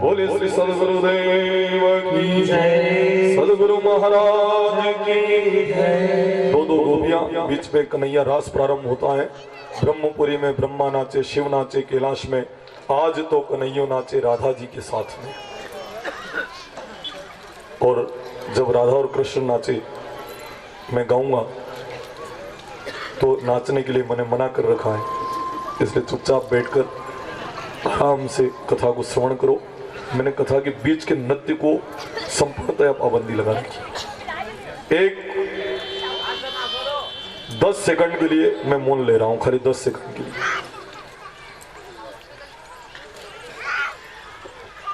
बोले श्री सदगुरुदेव की जय सदगुरु महाराज की जय। दो गोपियां बीच में कन्हैया रास प्रारंभ होता है। ब्रह्मपुरी में ब्रह्मा नाचे, शिव नाचे, कैलाश में आज तो कन्हैया नाचे राधा जी के साथ में। और जब राधा और कृष्ण नाचे मैं गाऊंगा तो नाचने के लिए मैंने मना कर रखा है, इसलिए चुपचाप बैठकर आराम से कथा को श्रवण करो। मैंने कथा के बीच के नृत्य को संपूर्णतया पाबंदी लगा रखी। एक 10 सेकंड के लिए मैं मौन ले रहा हूं, खाली 10 सेकंड के लिए।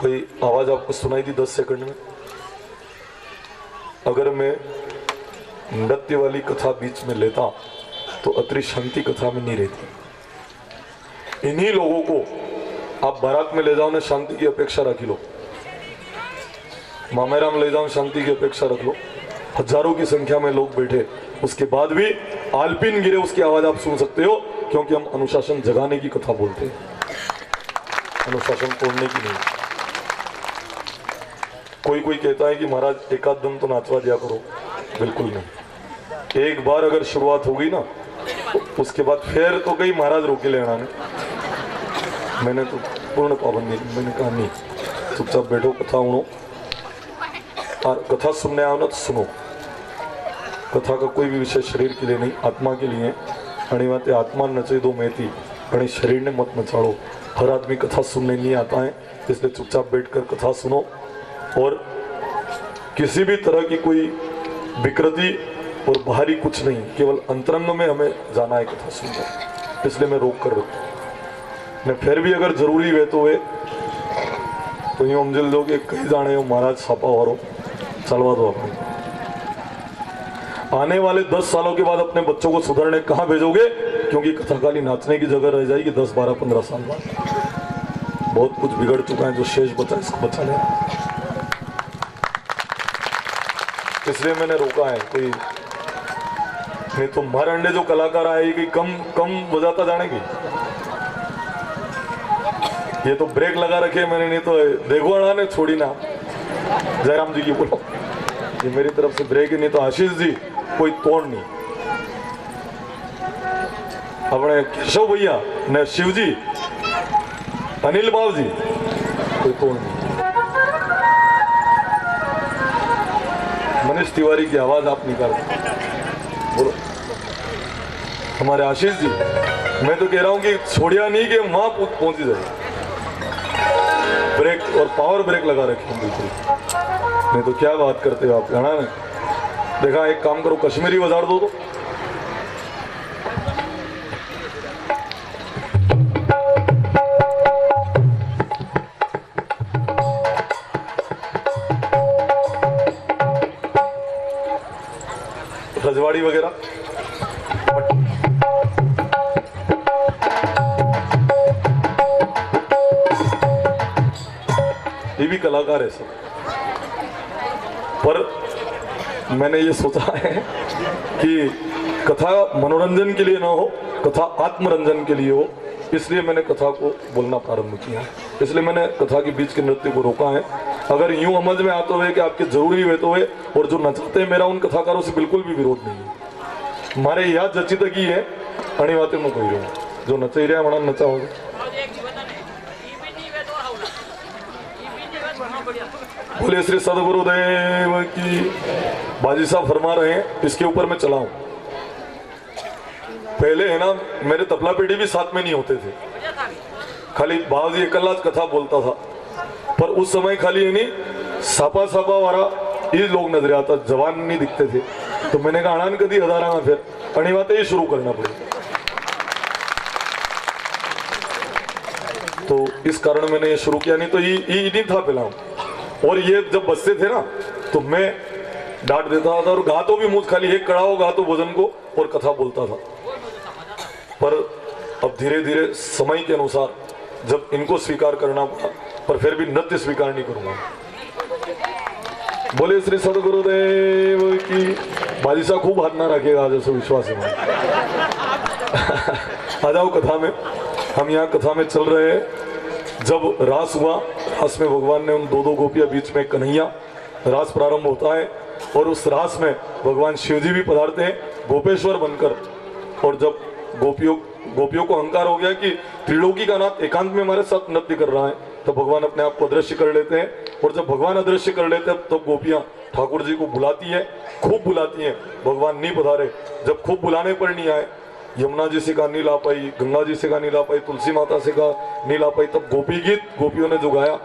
कोई आवाज आपको सुनाई दी 10 सेकंड में? अगर मैं नृत्य वाली कथा बीच में लेता तो अतिरिक्त शांति कथा में नहीं रहती। इन्हीं लोगों को आप बारात में ले जाओ ना, शांति की अपेक्षा रख लो। मामेरा में ले जाओ, शांति की अपेक्षा रख लो। हजारों की संख्या में लोग बैठे, उसके बाद भी आलपिन गिरे उसकी आवाज आप सुन सकते हो, क्योंकि हम अनुशासन जगाने की कथा बोलते हैं, अनुशासन तोड़ने की नहीं। कोई कहता है कि महाराज एकाध दिन तो नाचवा दिया करो, बिल्कुल नहीं। एक बार अगर शुरुआत होगी ना तो उसके बाद फिर तो कहीं महाराज रोके लेना ने। मैंने तो पूर्ण पाबंदी, मैंने कहा नहीं, चुपचाप बैठो, कथा सुनो। और कथा सुनने आओ ना तो सुनो। कथा का कोई भी विषय शरीर के लिए नहीं, आत्मा के लिए। अणिवाते आत्मा नचे दो मैती, अणी शरीर ने मत नचाड़ो। हर आदमी कथा सुनने नहीं आता है, इसलिए चुपचाप बैठकर कथा सुनो। और किसी भी तरह की कोई विकृति और बाहरी कुछ नहीं, केवल अंतरंग में हमें जाना है कथा सुनकर, इसलिए मैं रोक कर रखता हूँ। ने फिर भी अगर जरूरी वे तो वे तो यूं समझ लो कि कहीं जाने हो महाराज छापा वारो चलवा दो। अपने आने वाले 10 सालों के बाद अपने बच्चों को सुधरने कहाँ भेजोगे? क्योंकि कथाकाली नाचने की जगह रह जाएगी 10, 12, 15 साल बाद। बहुत कुछ बिगड़ चुका है, जो शेष बचा इसको बचा लेना। इसलिए मैंने रोका है। कोई नहीं तो मार अंडे जो कलाकार आएगी कम बजाता जाने की। ये तो ब्रेक लगा रखे मैंने, नहीं तो देखो ने छोड़ी ना। जयराम जी की बोलो, ये मेरी तरफ से ब्रेक ही, नहीं तो आशीष जी कोई तोड़ नहीं। अपने केशव भैया ने शिव जी, अनिल बाबू जी कोई तोड़ नहीं। मनीष तिवारी की आवाज आप निकाल बोलो। हमारे आशीष जी, मैं तो कह रहा हूं कि छोड़िया नहीं कि वहां पहुंची जाए। ब्रेक और पावर ब्रेक लगा रखे हैं बिल्कुल, नहीं तो क्या बात करते हो आप। गाना ने देखा, एक काम करो, कश्मीरी बजा दो तो। रजवाड़ी वगैरह ये भी कलाकार है सब। पर मैंने ये सोचा है कि कथा मनोरंजन के लिए ना हो, कथा आत्मरंजन के लिए हो, इसलिए मैंने कथा को बोलना प्रारंभ किया है। इसलिए मैंने कथा के बीच के नृत्य को रोका है। अगर यूं समझ में आते हुए कि आपके जरूरी वेतो हुए और जो नचाते हैं, मेरा उन कथाकारों से बिल्कुल भी विरोध नहीं है। हमारे याद जची तक ही है, अणी बातें मैं कही रहा हूँ। जो नचाई रहा है नचा होगा। बोले श्री सदगुरुदेव की। बाजी साहब फरमा रहे हैं, इसके ऊपर मैं चलाऊं। पहले है ना मेरे तबला पेटी भी साथ में नहीं होते थे, खाली बावजी एकला ज कथा बोलता था। पर उस समय खाली है नहीं सापा सापा वाला ये लोग नजर आता, जवान नहीं दिखते थे। तो मैंने कहा अणान कदी हजारा में फिर अणी बातें ही शुरू करना पड़ी। तो इस कारण मैंने ये शुरू किया, नहीं तो ये नहीं था पहला। और ये जब बजते थे ना तो मैं डांट देता था और गा तो भी मुझ खाली एक कड़ा हो गा तो भजन को और कथा बोलता था। पर अब धीरे धीरे समय के अनुसार जब इनको स्वीकार करना पड़ा, पर फिर भी नृत्य स्वीकार नहीं करूंगा। बोले श्री सदगुरुदेव की। बाजी साहब खूब हाथ ना रखेगा जैसे विश्वास है। आ जाओ कथा में। हम यहाँ कथा में चल रहे हैं। जब रास हुआ, रास में भगवान ने उन दो दो गोपियां बीच में कन्हैया, रास प्रारंभ होता है और उस रास में भगवान शिव जी भी पधारते हैं गोपेश्वर बनकर। और जब गोपियों को अहंकार हो गया कि त्रिलोकी का नाथ एकांत में हमारे साथ नृत्य कर रहा है, तो भगवान अपने आप को अदृश्य कर लेते हैं। और जब भगवान अदृश्य कर लेते हैं तब गोपियां ठाकुर जी को बुलाती हैं, खूब बुलाती हैं। भगवान नहीं पधारे। जब खूब बुलाने पर नहीं आए, यमुना जी से गा नहीं ला पाई, गंगा जी से गा नहीं ला पाई, तुलसी माता से गा नहीं ला पाई, तब गोपी गीत गोपियों ने जो गाया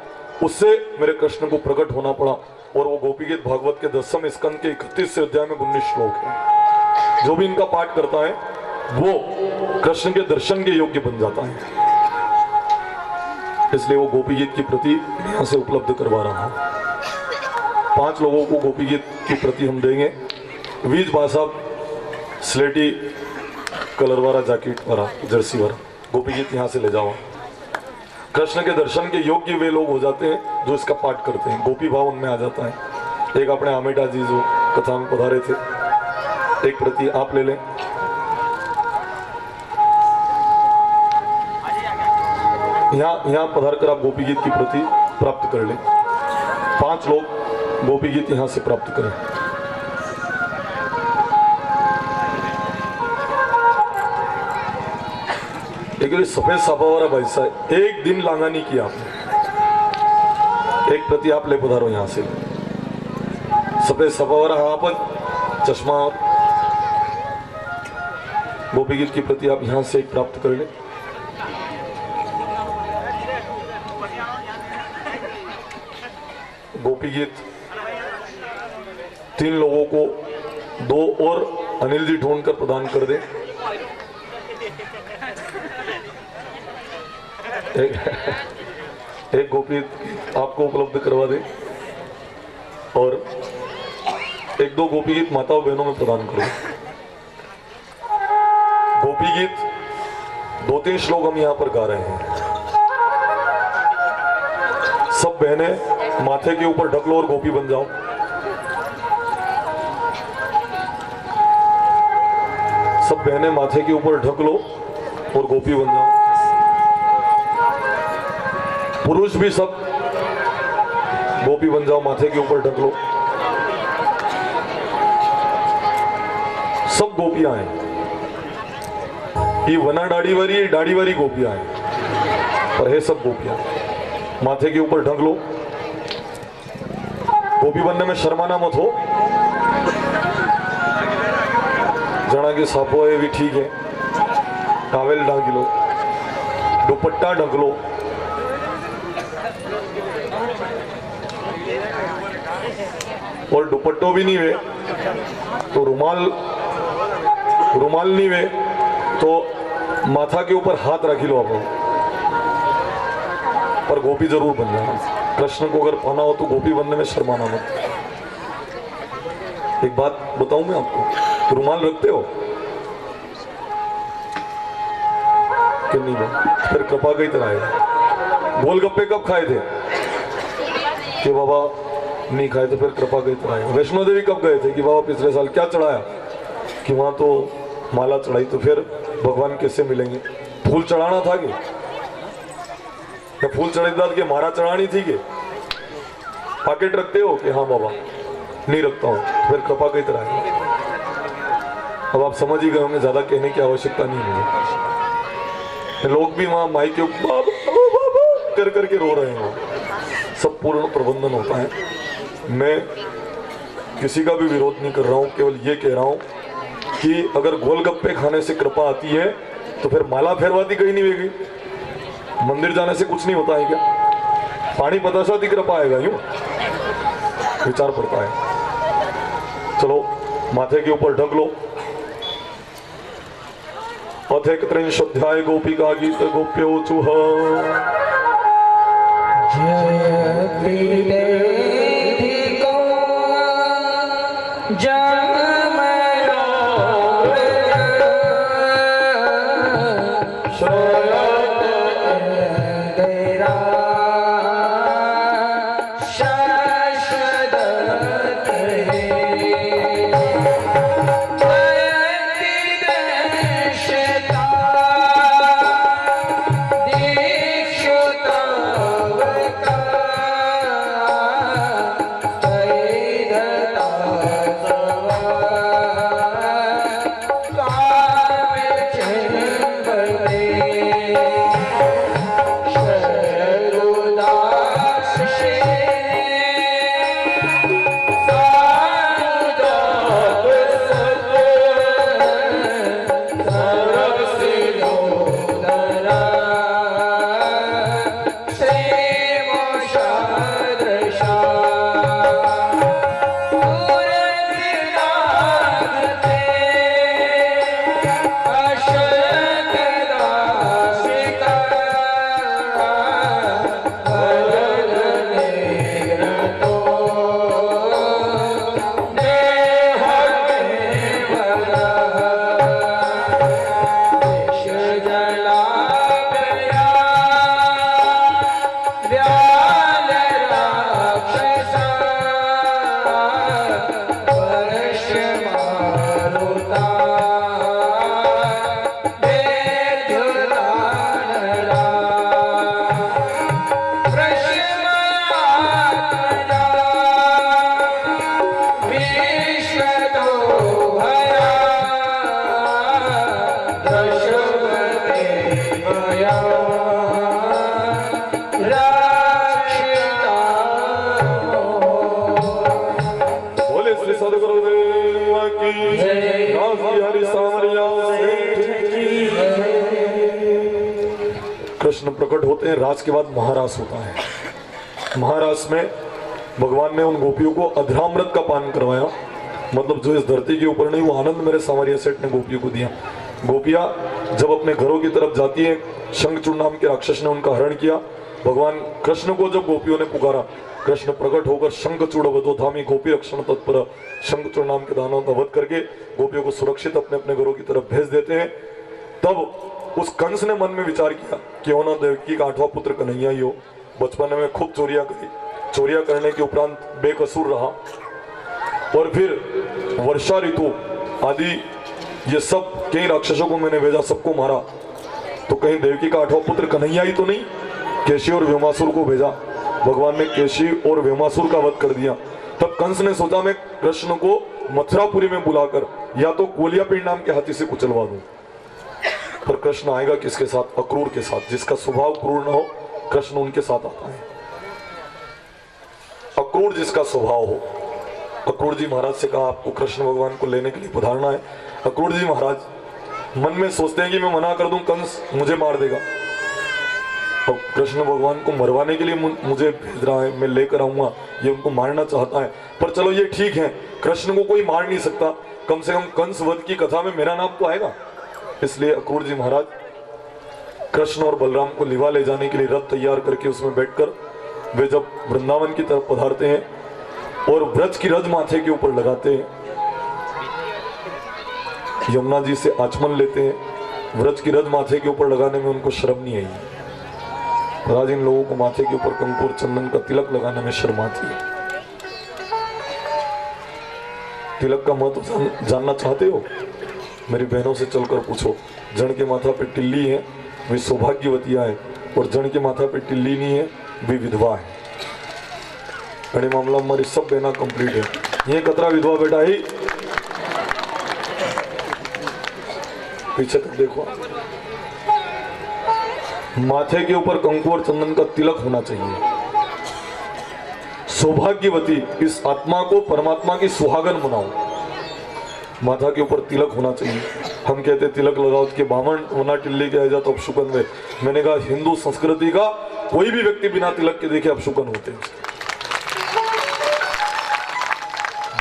उससे मेरे कृष्ण को प्रकट होना पड़ा। और वो गोपी गीत भागवत के 10वें स्कंद के 31 अध्याय में 19 श्लोक है। जो भी इनका पाठ करता है वो कृष्ण के दर्शन के योग्य बन जाता है। इसलिए वो गोपी गीत की प्रति यहाँ से उपलब्ध करवा रहा हूं। 5 लोगों को गोपी गीत की प्रति हम देंगे। वीज भाषा स्लेटी कलर वाला जैकेट वाला जर्सी वाला गोपी गीत यहाँ से ले जाओ। कृष्ण के दर्शन के योग्य वे लोग हो जाते हैं जो इसका पाठ करते हैं, गोपी भाव उनमें आ जाता है। एक अपने आमेटा जी जो कथा में पधारे थे, एक प्रति आप ले लें। यहाँ पधार कर आप गोपी गीत की प्रति प्राप्त कर लें। 5 लोग गोपी गीत यहाँ से प्राप्त करें। एक सफेद साफा वाला भाई साहब, एक दिन लांगा नहीं किया आपने। एक प्रति आप ले पधारो यहाँ से। सफेद साफा वाला हाँ पर चश्मा गोपी गीत की प्रति आप यहाँ से एक प्राप्त कर ले। गोपी गीत 3 लोगों को 2 और अनिल जी ढूंढकर प्रदान कर दे। एक गोपी आपको उपलब्ध करवा दे और 1-2 गोपी गीत माताओं बहनों में प्रदान करो। गोपी गीत 2-3 श्लोक हम यहाँ पर गा रहे हैं। सब बहनें माथे के ऊपर ढक लो और गोपी बन जाओ। सब बहनें माथे के ऊपर ढक लो और गोपी बन जाओ। पुरुष भी सब गोपी बन जाओ, माथे के ऊपर ढक लो। सब गोपियां हैं। ये वना दाढ़ी वाली गोपियां हैं, पर है सब गोपियां। माथे के ऊपर ढक लो। गोपी बनने में शर्माना मत हो। जना के सापो है भी ठीक है, टावेल ढांक लो, दुपट्टा ढक लो। और दुपट्टो भी नहीं वे तो रुमाल नहीं वे तो माथा के ऊपर हाथ रखी लो आप। पर गोपी जरूर बन जाना। कृष्ण को अगर पाना हो तो गोपी बनने में शर्माना मत। एक बात बताऊं मैं आपको, रुमाल रखते हो कि नहीं? फिर कृपा की तरह है। गोलगप्पे कब खाए थे कि बाबा नहीं खाए, तो फिर कृपा की तरह है। वैष्णो देवी कब गए थे कि बाबा पिछले साल क्या चढ़ाया कि वहां तो माला चढ़ाई, तो फिर भगवान कैसे मिलेंगे? फूल चढ़ाना था कि फूल चढ़े बाद के मारा चढ़ानी थी कि पॉकेट रखते हो कि हाँ बाबा नहीं रखता हूं, फिर कृपा की तरह है। अब आप समझ ही गए होंगे, ज्यादा कहने की आवश्यकता नहीं मुझे। लोग भी वहां माइक के ऊपर कर करके रो रहे हैं। सब पूर्ण प्रबंधन होता है। मैं किसी का भी विरोध नहीं कर रहा हूं, केवल ये कह रहा हूं कि अगर गोलगप्पे खाने से कृपा आती है तो फिर माला फेरवाती कहीं नहीं होगी, मंदिर जाने से कुछ नहीं होता है क्या? पानी पतासा दी कृपा आएगा, यूं विचार पड़ता है। चलो माथे के ऊपर ढक लो। अथ त्रिंशोऽध्याय गोपिका गीत गोप्यो चुह कृष्ण प्रकट होते हैं, रास के बाद महारास होता है। महारास में भगवान ने उन गोपियों को अधरामृत का पान करवाया, मतलब जो इस धरती के ऊपर नहीं, वो आनंद मेरे सांवरिया सेठ ने गोपियों को दिया। गोपियां जब अपने घरों की तरफ जाती हैं, शंखचूड़ नाम के राक्षस ने उनका हरण किया। भगवान कृष्ण को जब गोपियों ने पुकारा, कृष्ण प्रकट होकर शंखचूड़ वधोधामी गोपी रक्षण तत्पर शंखचूड़ नाम के दानों का वध करके गोपियों को सुरक्षित अपने अपने घरों की तरफ भेज देते हैं। तब उस कंस ने मन में विचार किया क्यों ना देवकी का 8वां पुत्र कन्हैया ही हो। बचपन में खूब चोरियां करी, चोरियां करने के उपरांत बेकसूर रहा, और फिर वर्षा ऋतु आदि ये सब कई राक्षसों को मैंने भेजा, सबको मारा, तो कहीं देवकी का 8वां पुत्र कन्हैया ही तो नहीं, केशी और व्योमासुर को भेजा। भगवान ने केशी और व्योमासुर का वध कर दिया। तब कंस ने सोचा मैं कृष्ण को मथुरापुरी में बुलाकर या तो कोलियापीड़ नाम के हाथी से कुचलवा दूं, पर कृष्ण आएगा किसके साथ? अक्रूर के साथ। जिसका स्वभाव क्रूर न हो, कृष्ण उनके साथ आता है। अक्रूर जिसका स्वभाव हो। अक्रूर जी महाराज से कहा आपको कृष्ण भगवान को लेने के लिए पधारना है। अक्रूर जी महाराज मन में सोचते हैं कि मैं मना कर दूं, कंस मुझे मार देगा, और कृष्ण भगवान को मरवाने के लिए मुझे भेज रहा है, मैं लेकर आऊंगा, ये उनको मारना चाहता है। पर चलो ये ठीक है, कृष्ण को कोई मार नहीं सकता, कम से कम कंस वध की कथा में मेरा नाम तो आएगा। इसलिए अक्रूर जी महाराज कृष्ण और बलराम को लिवा ले जाने के लिए रथ तैयार करके उसमें बैठकर वे जब वृंदावन की तरफ पधारते हैं और ब्रज की रज माथे के ऊपर लगाते हैं, यमुना जी से आचमन लेते हैं। व्रज की रज माथे के ऊपर लगाने में उनको शर्म नहीं आई। राज इन लोगों को माथे के ऊपर कंकुर चंदन का तिलक लगाने में शर्म आती है। तिलक का महत्व जानना चाहते हो? मेरी बहनों से चलकर पूछो। जन के माथा पे टिल्ली है वे सौभाग्यवतियां है, और जन के माथा पे टिल्ली नहीं है वे विधवा है। बड़े मामला हमारी सब बहना कंप्लीट है। ये कतरा विधवा बेटा ही पीछे तक देखो। माथे के ऊपर कंकु और चंदन का तिलक होना चाहिए। सौभाग्यवती, इस आत्मा को परमात्मा की सुहागन बनाओ। माथा के ऊपर तिलक होना चाहिए। हम कहते तिलक लगाओ के बामण वना टिल्ली के जा तो अपशुकन वे। मैंने कहा हिंदू संस्कृति का कोई भी व्यक्ति बिना तिलक के देखे अपशुकन होते हैं।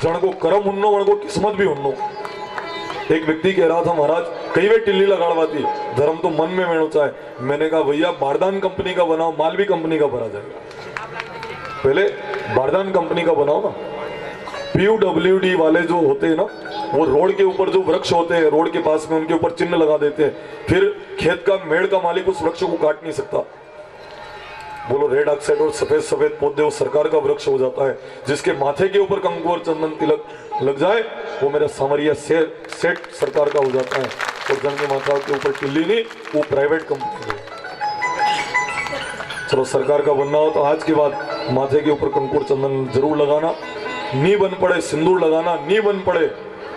जन को कर्म उन्नो वण को किस्मत भी उन्नो। एक व्यक्ति कह रहा था महाराज कई वे टिल्ली लगाड़वाती धर्म तो मन में मेणो चाहे। मैंने कहा भैया बारदान कंपनी का बनाओ, माल भी कंपनी का भरा जाएगा। पहले बारदान कंपनी का बनाओ ना। PUWD वाले जो होते हैं ना, वो रोड के ऊपर जो वृक्ष होते हैं रोड के पास में उनके ऊपर चिन्ह लगा देते हैं। फिर खेत का मेड़ का मालिक उस वृक्ष को काट नहीं सकता। बोलो रेड ऑक्साइड और सफेद सफेद पौधे वो सरकार का वृक्ष हो जाता है। जिसके माथे के ऊपर कंकु और चंदन तिलक लग जाए वो मेरा सामरिया सेट सरकार का हो जाता है। और जन के माथा के ऊपर टिल्ली नहीं, वो प्राइवेट कंपनी है। चलो सरकार का बनना हो तो आज के बाद माथे के ऊपर कंकु और चंदन जरूर लगाना। नी बन पड़े सिंदूर लगाना, नी बन पड़े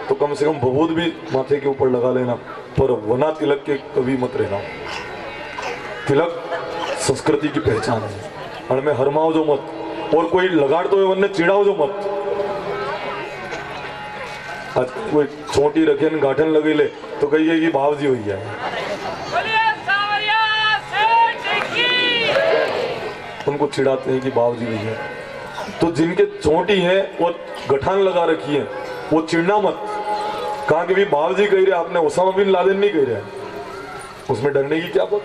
तो कम से कम भभूत भी माथे के ऊपर लगा लेना, पर वना तिलक के कभी मत रहना। तिलक संस्कृति की पहचान है। हमें हरमाओ जो मत, और कोई लगाड़ तो वन्ने चिड़ाओ जो मत। आज कोई छोटी रखे गाठन लगे ले तो कहिए कि भावजी हुई है। उनको चिढ़ाते हैं कि बावजी हुई है। तो जिनके चोटी है और गठान लगा रखी है वो चिढ़ना मत। कहा कि भी बावजी कह रहे आपने ओसामा बिन लादेन नहीं कह रहे हैं, उसमें डरने की क्या बात,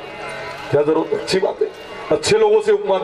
क्या जरूरत। अच्छी बात है, अच्छे लोगों से उपमा